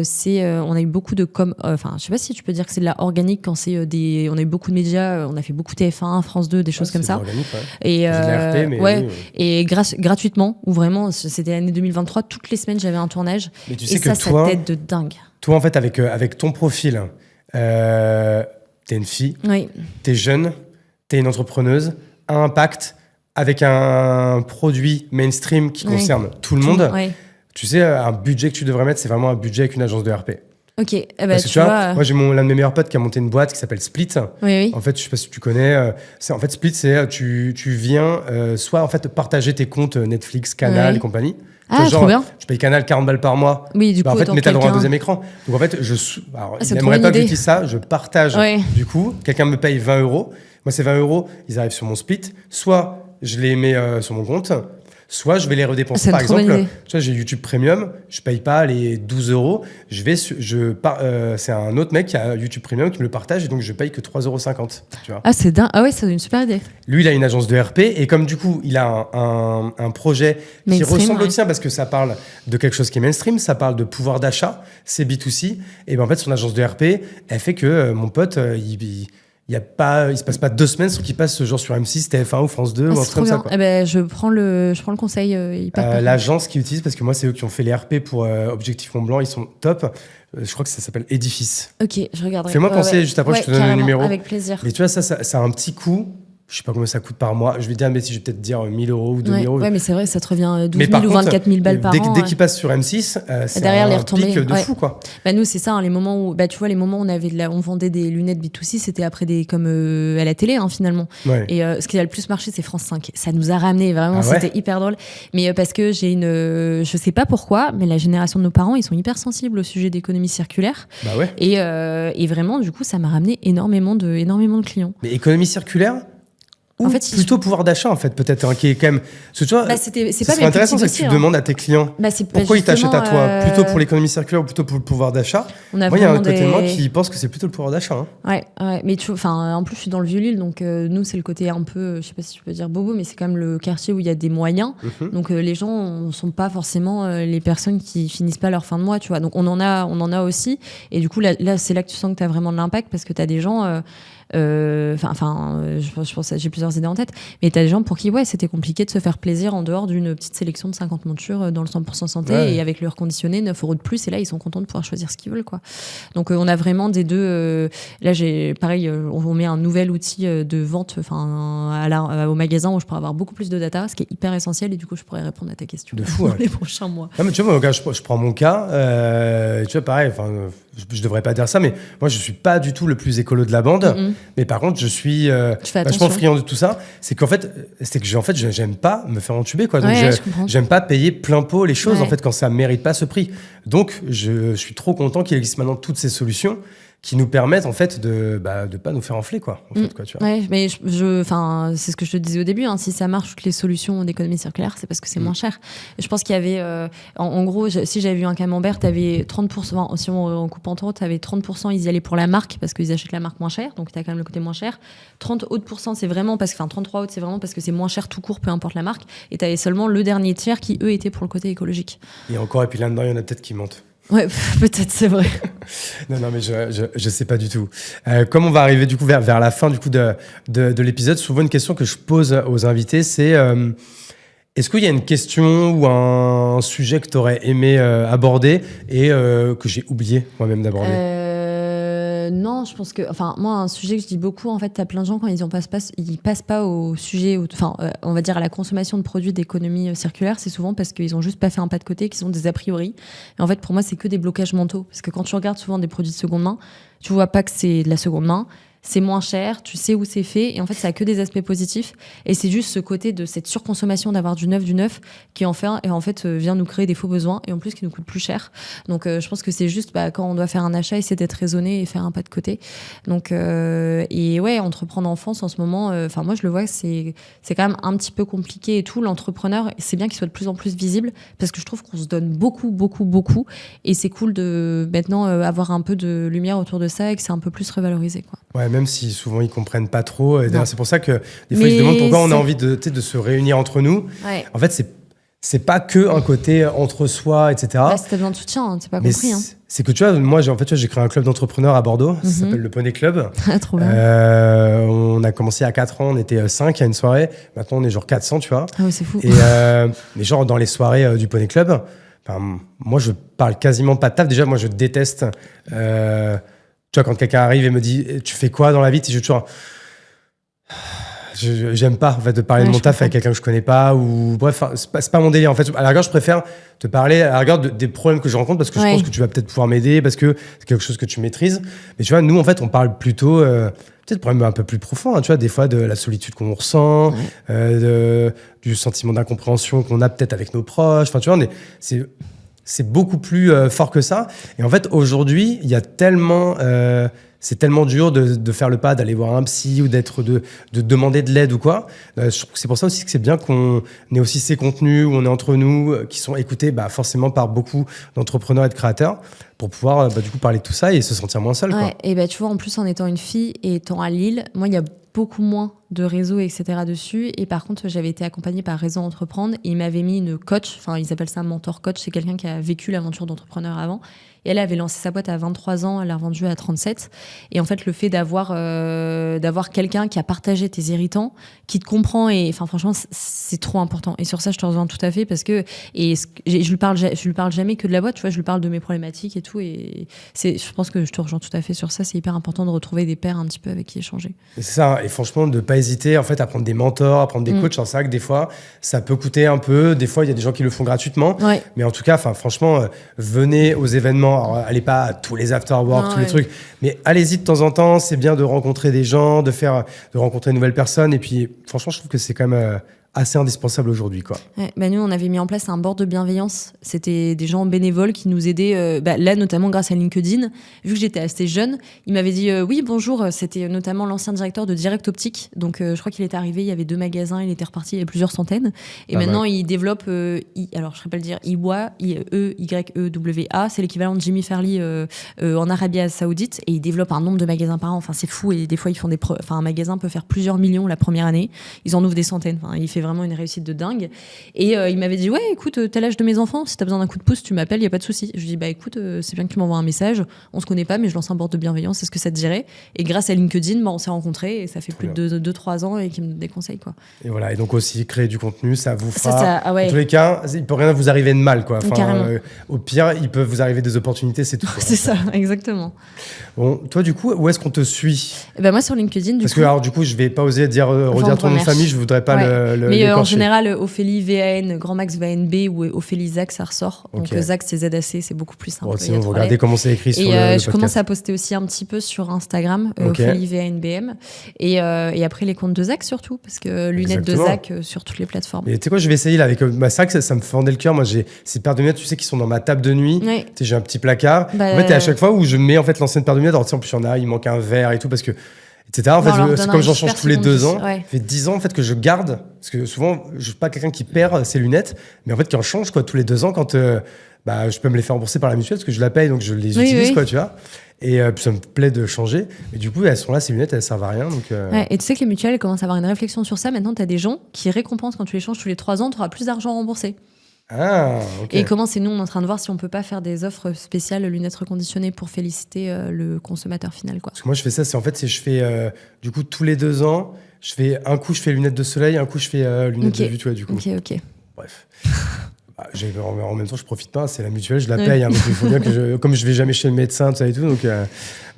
c'est on a eu beaucoup de com. Je sais pas si tu peux dire que c'est de la organique quand c'est on a eu beaucoup de médias, on a fait beaucoup TF1, France 2, des choses comme ça. Organique, ouais. Et de l'ARP, mais oui. Et gratuitement, où vraiment, c'était l'année 2023, toutes les semaines, j'avais un tournage. Mais tu sais et que ça t'aide de dingue. Toi, en fait, avec ton profil, t'es une fille, oui. T'es jeune, t'es une entrepreneuse, à impact, avec un produit mainstream qui concerne tout le monde. Oui. Tu sais, un budget que tu devrais mettre, c'est vraiment un budget avec une agence de RP. Ok, parce que tu vois, moi j'ai l'un de mes meilleurs potes qui a monté une boîte qui s'appelle Split. Oui. En fait, je sais pas si tu connais. Split, c'est tu viens soit en fait partager tes comptes Netflix, Canal et compagnie. Ah, genre, trop bien. Je paye Canal 40 balles par mois. Oui, du coup, en fait, mais t'as le droit à un deuxième écran. Donc en fait, il n'aimerait pas que j'utilise ça. Je partage. Du coup, quelqu'un me paye 20 €. Moi, ces 20 €, ils arrivent sur mon Split. Soit je les mets sur mon compte, soit je vais les redépenser. Par exemple, tu vois, j'ai YouTube Premium, je paye pas les 12 €. C'est un autre mec qui a YouTube Premium qui me le partage et donc je paye que 3,50 €. Tu vois. Ah, c'est dingue. Ah ouais, c'est une super idée. Lui, il a une agence de RP et comme du coup, il a un projet qui ressemble au tien parce que ça parle de quelque chose qui est mainstream, ça parle de pouvoir d'achat, c'est B2C. Et ben en fait, son agence de RP, elle fait que mon pote, il se passe pas 2 semaines sans qu'il passe ce genre sur M6, TF1 ou France 2 ou un truc comme ça. Quoi. Eh ben, je prends le conseil. L'agence qu'ils utilisent, parce que moi, c'est eux qui ont fait les RP pour Objectif Mont Blanc, ils sont top. Je crois que ça s'appelle Edifice. Ok, je regarderai. Fais-moi penser, juste après, je te donne le numéro. Avec plaisir. Mais tu vois, ça a un petit coût. Je sais pas combien ça coûte par mois. Je vais dire, mais si je vais peut-être dire 1 000 € ou 2 000 €. Ouais, mais c'est vrai, ça te revient 12 000 ou 24 000 balles par an. Dès qu'il passe sur M6, c'est derrière, un pic de fou, quoi. Bah, nous, c'est ça, les moments où, tu vois, les moments où on vendait des lunettes B2C, c'était après comme à la télé, finalement. Ouais. Et ce qui a le plus marché, c'est France 5. Ça nous a ramené, vraiment, c'était hyper drôle. Mais parce que je sais pas pourquoi, mais la génération de nos parents, ils sont hyper sensibles au sujet d'économie circulaire. Bah ouais. Et vraiment, du coup, ça m'a ramené énormément de clients. Mais économie circulaire? ou en fait, plutôt pouvoir d'achat, en fait, peut-être, hein, qui est quand même... Parce que tu vois, c'est intéressant, c'est que tu demandes à tes clients pourquoi ils t'achètent à toi, plutôt pour l'économie circulaire ou plutôt pour le pouvoir d'achat. Moi, il y a un côté de moi qui pense que c'est plutôt le pouvoir d'achat. Hein. Ouais, mais en plus, je suis dans le Vieux-Lille, donc nous, c'est le côté un peu, je sais pas si je peux dire bobo, mais c'est quand même le quartier où il y a des moyens. Donc les gens ne sont pas forcément les personnes qui finissent pas leur fin de mois, tu vois. Donc on en a aussi. Et du coup, là c'est là que tu sens que tu as vraiment de l'impact parce que tu as des gens... je pense j'ai plusieurs idées en tête, mais t'as des gens pour qui c'était compliqué de se faire plaisir en dehors d'une petite sélection de 50 montures dans le 100% santé et avec le reconditionné 9 € de plus, et là ils sont contents de pouvoir choisir ce qu'ils veulent, quoi. Donc on a vraiment des deux là on met un nouvel outil de vente au magasin où je pourrais avoir beaucoup plus de data, ce qui est hyper essentiel, et du coup je pourrais répondre à ta question de fou, dans les prochains mois. Non, mais tu vois, moi, je prends mon cas, tu vois, pareil, je devrais pas dire ça, mais moi je suis pas du tout le plus écolo de la bande. Mais par contre, je suis vachement friand de tout ça. C'est qu'en fait, j'aime pas me faire entuber, quoi. Donc, j'aime pas payer plein pot les choses, en fait, quand ça mérite pas ce prix. Donc, je suis trop content qu'il existe maintenant toutes ces solutions qui nous permettent, en fait, de pas nous faire enfler, quoi. En fait, quoi, tu vois. Ouais, mais c'est ce que je te disais au début, hein, si ça marche, toutes les solutions d'économie circulaire, c'est parce que c'est moins cher. Et je pense qu'il y avait, en gros, si j'avais vu un camembert, t'avais 30%, si on coupe en trois, t'avais 30%, ils y allaient pour la marque, parce qu'ils achètent la marque moins chère, donc t'as quand même le côté moins cher. 30 autres %, c'est vraiment parce que, 33 autres, c'est vraiment parce que c'est moins cher tout court, peu importe la marque. Et t'avais seulement le dernier tiers qui, eux, étaient pour le côté écologique. Et encore, et puis là-dedans, il y en a peut-être qui mentent. Ouais, peut-être, c'est vrai. non, mais je sais pas du tout. Comme on va arriver du coup vers la fin du coup de l'épisode, souvent une question que je pose aux invités, c'est est-ce qu'il y a une question ou un sujet que tu aurais aimé aborder et que j'ai oublié moi-même d'aborder? Non, je pense que, moi, un sujet que je dis beaucoup, en fait, t'as plein de gens quand ils passent pas au sujet, on va dire à la consommation de produits d'économie circulaire, c'est souvent parce qu'ils ont juste pas fait un pas de côté, qu'ils ont des a priori. Et en fait, pour moi, c'est que des blocages mentaux, parce que quand tu regardes souvent des produits de seconde main, tu vois pas que c'est de la seconde main. C'est moins cher, tu sais où c'est fait, et en fait ça a que des aspects positifs, et c'est juste ce côté de cette surconsommation d'avoir du neuf qui en fait vient nous créer des faux besoins, et en plus qui nous coûte plus cher. Donc je pense que c'est juste quand on doit faire un achat, essayer d'être raisonné et faire un pas de côté. Donc et ouais, entreprendre en France en ce moment, moi je le vois, c'est quand même un petit peu compliqué et tout. L'entrepreneur, c'est bien qu'il soit de plus en plus visible, parce que je trouve qu'on se donne beaucoup, et c'est cool de maintenant avoir un peu de lumière autour de ça et que c'est un peu plus revalorisé, quoi. Ouais, même si souvent ils comprennent pas trop. Et c'est pour ça que des fois ils se demandent pourquoi on a envie de se réunir entre nous. Ouais. En fait, c'est pas que un côté entre soi, etc. Si t'as besoin de soutien, c'est pas compris. C'est que tu vois, moi j'ai créé un club d'entrepreneurs à Bordeaux, ça s'appelle le Poney Club. Trop bien. On a commencé à 4 ans, on était 5 à une soirée. Maintenant on est genre 400, tu vois. Ah ouais, c'est fou. Et, mais genre dans les soirées du Poney Club, moi je parle quasiment pas de taf. Déjà, moi je déteste. Tu vois, quand quelqu'un arrive et me dit « Tu fais quoi dans la vie ?» Je toujours... J'aime pas en fait, de parler de mon taf avec quelqu'un que je connais pas, ou bref, c'est pas mon délire. En fait, à la rigueur, je préfère te parler à la rigueur des problèmes que je rencontre, parce que je pense que tu vas peut-être pouvoir m'aider, parce que c'est quelque chose que tu maîtrises. Mais tu vois, nous, en fait, on parle plutôt peut-être de problèmes un peu plus profonds, hein, tu vois, des fois de la solitude qu'on ressent, du sentiment d'incompréhension qu'on a peut-être avec nos proches. Enfin, tu vois, c'est beaucoup plus fort que ça. Et en fait, aujourd'hui, il y a tellement... c'est tellement dur de faire le pas, d'aller voir un psy ou de demander de l'aide ou quoi. Je trouve que c'est pour ça aussi que c'est bien qu'on ait aussi ces contenus où on est entre nous, qui sont écoutés forcément par beaucoup d'entrepreneurs et de créateurs, pour pouvoir du coup parler de tout ça et se sentir moins seul. Ouais, et tu vois, en plus en étant une fille et étant à Lille, moi il y a beaucoup moins de réseaux, etc. dessus. Et par contre, j'avais été accompagnée par Réseau Entreprendre et ils m'avaient mis une coach, ils appellent ça un mentor coach, c'est quelqu'un qui a vécu l'aventure d'entrepreneur avant. Et elle avait lancé sa boîte à 23 ans, elle l'a revendue à 37. Et en fait, le fait d'avoir quelqu'un qui a partagé tes irritants, qui te comprend, et franchement, c'est trop important. Et sur ça, je te rejoins tout à fait, parce que je lui parle jamais que de la boîte, tu vois, je lui parle de mes problématiques et tout. Et je pense que je te rejoins tout à fait sur ça. C'est hyper important de retrouver des pairs un petit peu avec qui échanger. Et c'est ça. Et franchement, de pas hésiter en fait à prendre des mentors, à prendre des coachs. C'est vrai que des fois, ça peut coûter un peu. Des fois, il y a des gens qui le font gratuitement. Ouais. Mais en tout cas, franchement, venez aux événements. Alors, allez pas à tous les after-work, tous les trucs, mais allez-y de temps en temps. C'est bien de rencontrer des gens, de rencontrer de nouvelles personnes. Et puis, franchement, je trouve que c'est quand même assez indispensable aujourd'hui, quoi. Ouais, nous, on avait mis en place un board de bienveillance. C'était des gens bénévoles qui nous aidaient, là, notamment grâce à LinkedIn. Vu que j'étais assez jeune, il m'avait dit oui, bonjour. C'était notamment l'ancien directeur de Direct Optique. Donc, je crois qu'il était arrivé, il y avait 2 magasins, il était reparti, il y avait plusieurs centaines. Et maintenant, il développe, alors je ne saurais pas le dire, IWA, I-E-Y-E-W-A. C'est l'équivalent de Jimmy Fairley en Arabie Saoudite. Et il développe un nombre de magasins par an. Enfin, c'est fou. Et des fois, ils font un magasin peut faire plusieurs millions la première année. Ils en ouvrent des centaines. Enfin, il fait vraiment une réussite de dingue. Et il m'avait dit ouais, écoute, t'as l'âge de mes enfants, si t'as besoin d'un coup de pouce, tu m'appelles, y a pas de souci. Je lui dis bah écoute, c'est bien que tu m'envoies un message, on se connaît pas, mais je lance un board de bienveillance, est-ce que ça te dirait? Et grâce à LinkedIn, on s'est rencontrés et ça fait plus de 2-3 ans et qu'il me donne des conseils, quoi. Et voilà, et donc aussi créer du contenu, ça vous fera. En tous les cas, il peut rien vous arriver de mal, quoi. Enfin, au pire, il peut vous arriver des opportunités, c'est tout. C'est ça, exactement. Bon, toi du coup, où est-ce qu'on te suit? Moi sur LinkedIn, parce que alors du coup, je vais pas oser redire ton nom de famille, je voudrais pas le mais en général, Ophélie VAN, Grand Max VANB ou Ophélie Zach, ça ressort. Okay. Donc Zach, c'est ZAC, c'est beaucoup plus simple. Bon, sinon, vous regardez comment c'est écrit sur le podcast. Je commence à poster aussi un petit peu sur Instagram, Ophélie VANBM. Et après, les comptes de Zach surtout, parce que lunettes de Zach sur toutes les plateformes. Et tu sais quoi, je vais essayer là avec c'est vrai que ça me fendait le cœur. Moi, j'ai ces paires de lunettes, tu sais, qui sont dans ma table de nuit. Ouais. Tu sais, j'ai un petit placard. En fait, à chaque fois où je mets en fait l'ancienne paire de lunettes, alors tu sais, en plus, il y en a, il manque un verre et tout, parce que etc. En fait, c'est comme j'en change tous les 2 ans. Ça fait 10 ans en fait que je garde, parce que souvent je suis pas quelqu'un qui perd ses lunettes, mais en fait qui en change quoi tous les 2 ans quand je peux me les faire rembourser par la mutuelle parce que je la paye, donc je les utilise quoi, tu vois. Et puis ça me plaît de changer. Mais du coup, elles sont là, ces lunettes, elles servent à rien. Donc, et tu sais que les mutuelles commencent à avoir une réflexion sur ça. Maintenant, tu as des gens qui récompensent quand tu les changes tous les 3 ans, tu auras plus d'argent remboursé. Ah, ok. Et comment c'est nous, on est en train de voir si on peut pas faire des offres spéciales lunettes reconditionnées pour féliciter le consommateur final, quoi. Parce que moi je fais ça, je fais du coup tous les 2 ans, un coup je fais lunettes de soleil, un coup je fais lunettes de vue, tu vois, du coup. Ok. Bref. En même temps, je profite pas, c'est la mutuelle, je la paye, hein, donc il faut bien que comme je vais jamais chez le médecin, tout ça et tout, donc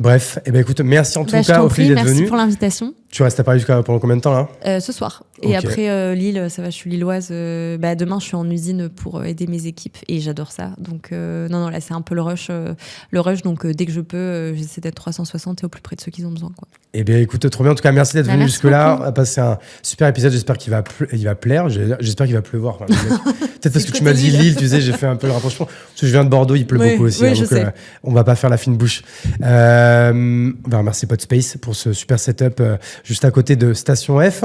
bref. Et écoute, merci en tout cas, Ophélie, d'être venue. Merci pour l'invitation. Tu restes à Paris pendant combien de temps là? Ce soir. Et après Lille, ça va, je suis lilloise. Demain, je suis en usine pour aider mes équipes et j'adore ça. Donc non, là c'est un peu le rush. Donc dès que je peux, j'essaie d'être 360 et au plus près de ceux qui ont besoin, quoi. Eh bien, écoute, trop bien. En tout cas, merci d'être venu jusque-là. On a passé un super épisode. J'espère qu'il va plaire. J'espère qu'il va pleuvoir. Peut-être parce que tu m'as dit Lille, tu sais, j'ai fait un peu le rapprochement. Parce que je viens de Bordeaux, il pleut beaucoup aussi. Oui, donc on va pas faire la fine bouche. On va remercier Podspace pour ce super setup juste à côté de Station F.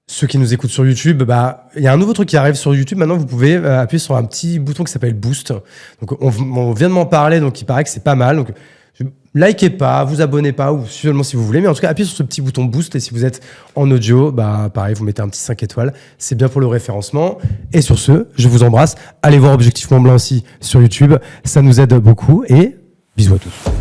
Ceux qui nous écoutent sur YouTube, il y a un nouveau truc qui arrive sur YouTube. Maintenant, vous pouvez appuyer sur un petit bouton qui s'appelle Boost. Donc, on vient de m'en parler, donc il paraît que c'est pas mal. Donc, likez pas, vous abonnez pas, ou seulement si vous voulez. Mais en tout cas, appuyez sur ce petit bouton Boost. Et si vous êtes en audio, pareil, vous mettez un petit 5 étoiles. C'est bien pour le référencement. Et sur ce, je vous embrasse. Allez voir Objectif Mont Blanc aussi sur YouTube. Ça nous aide beaucoup. Et bisous à tous.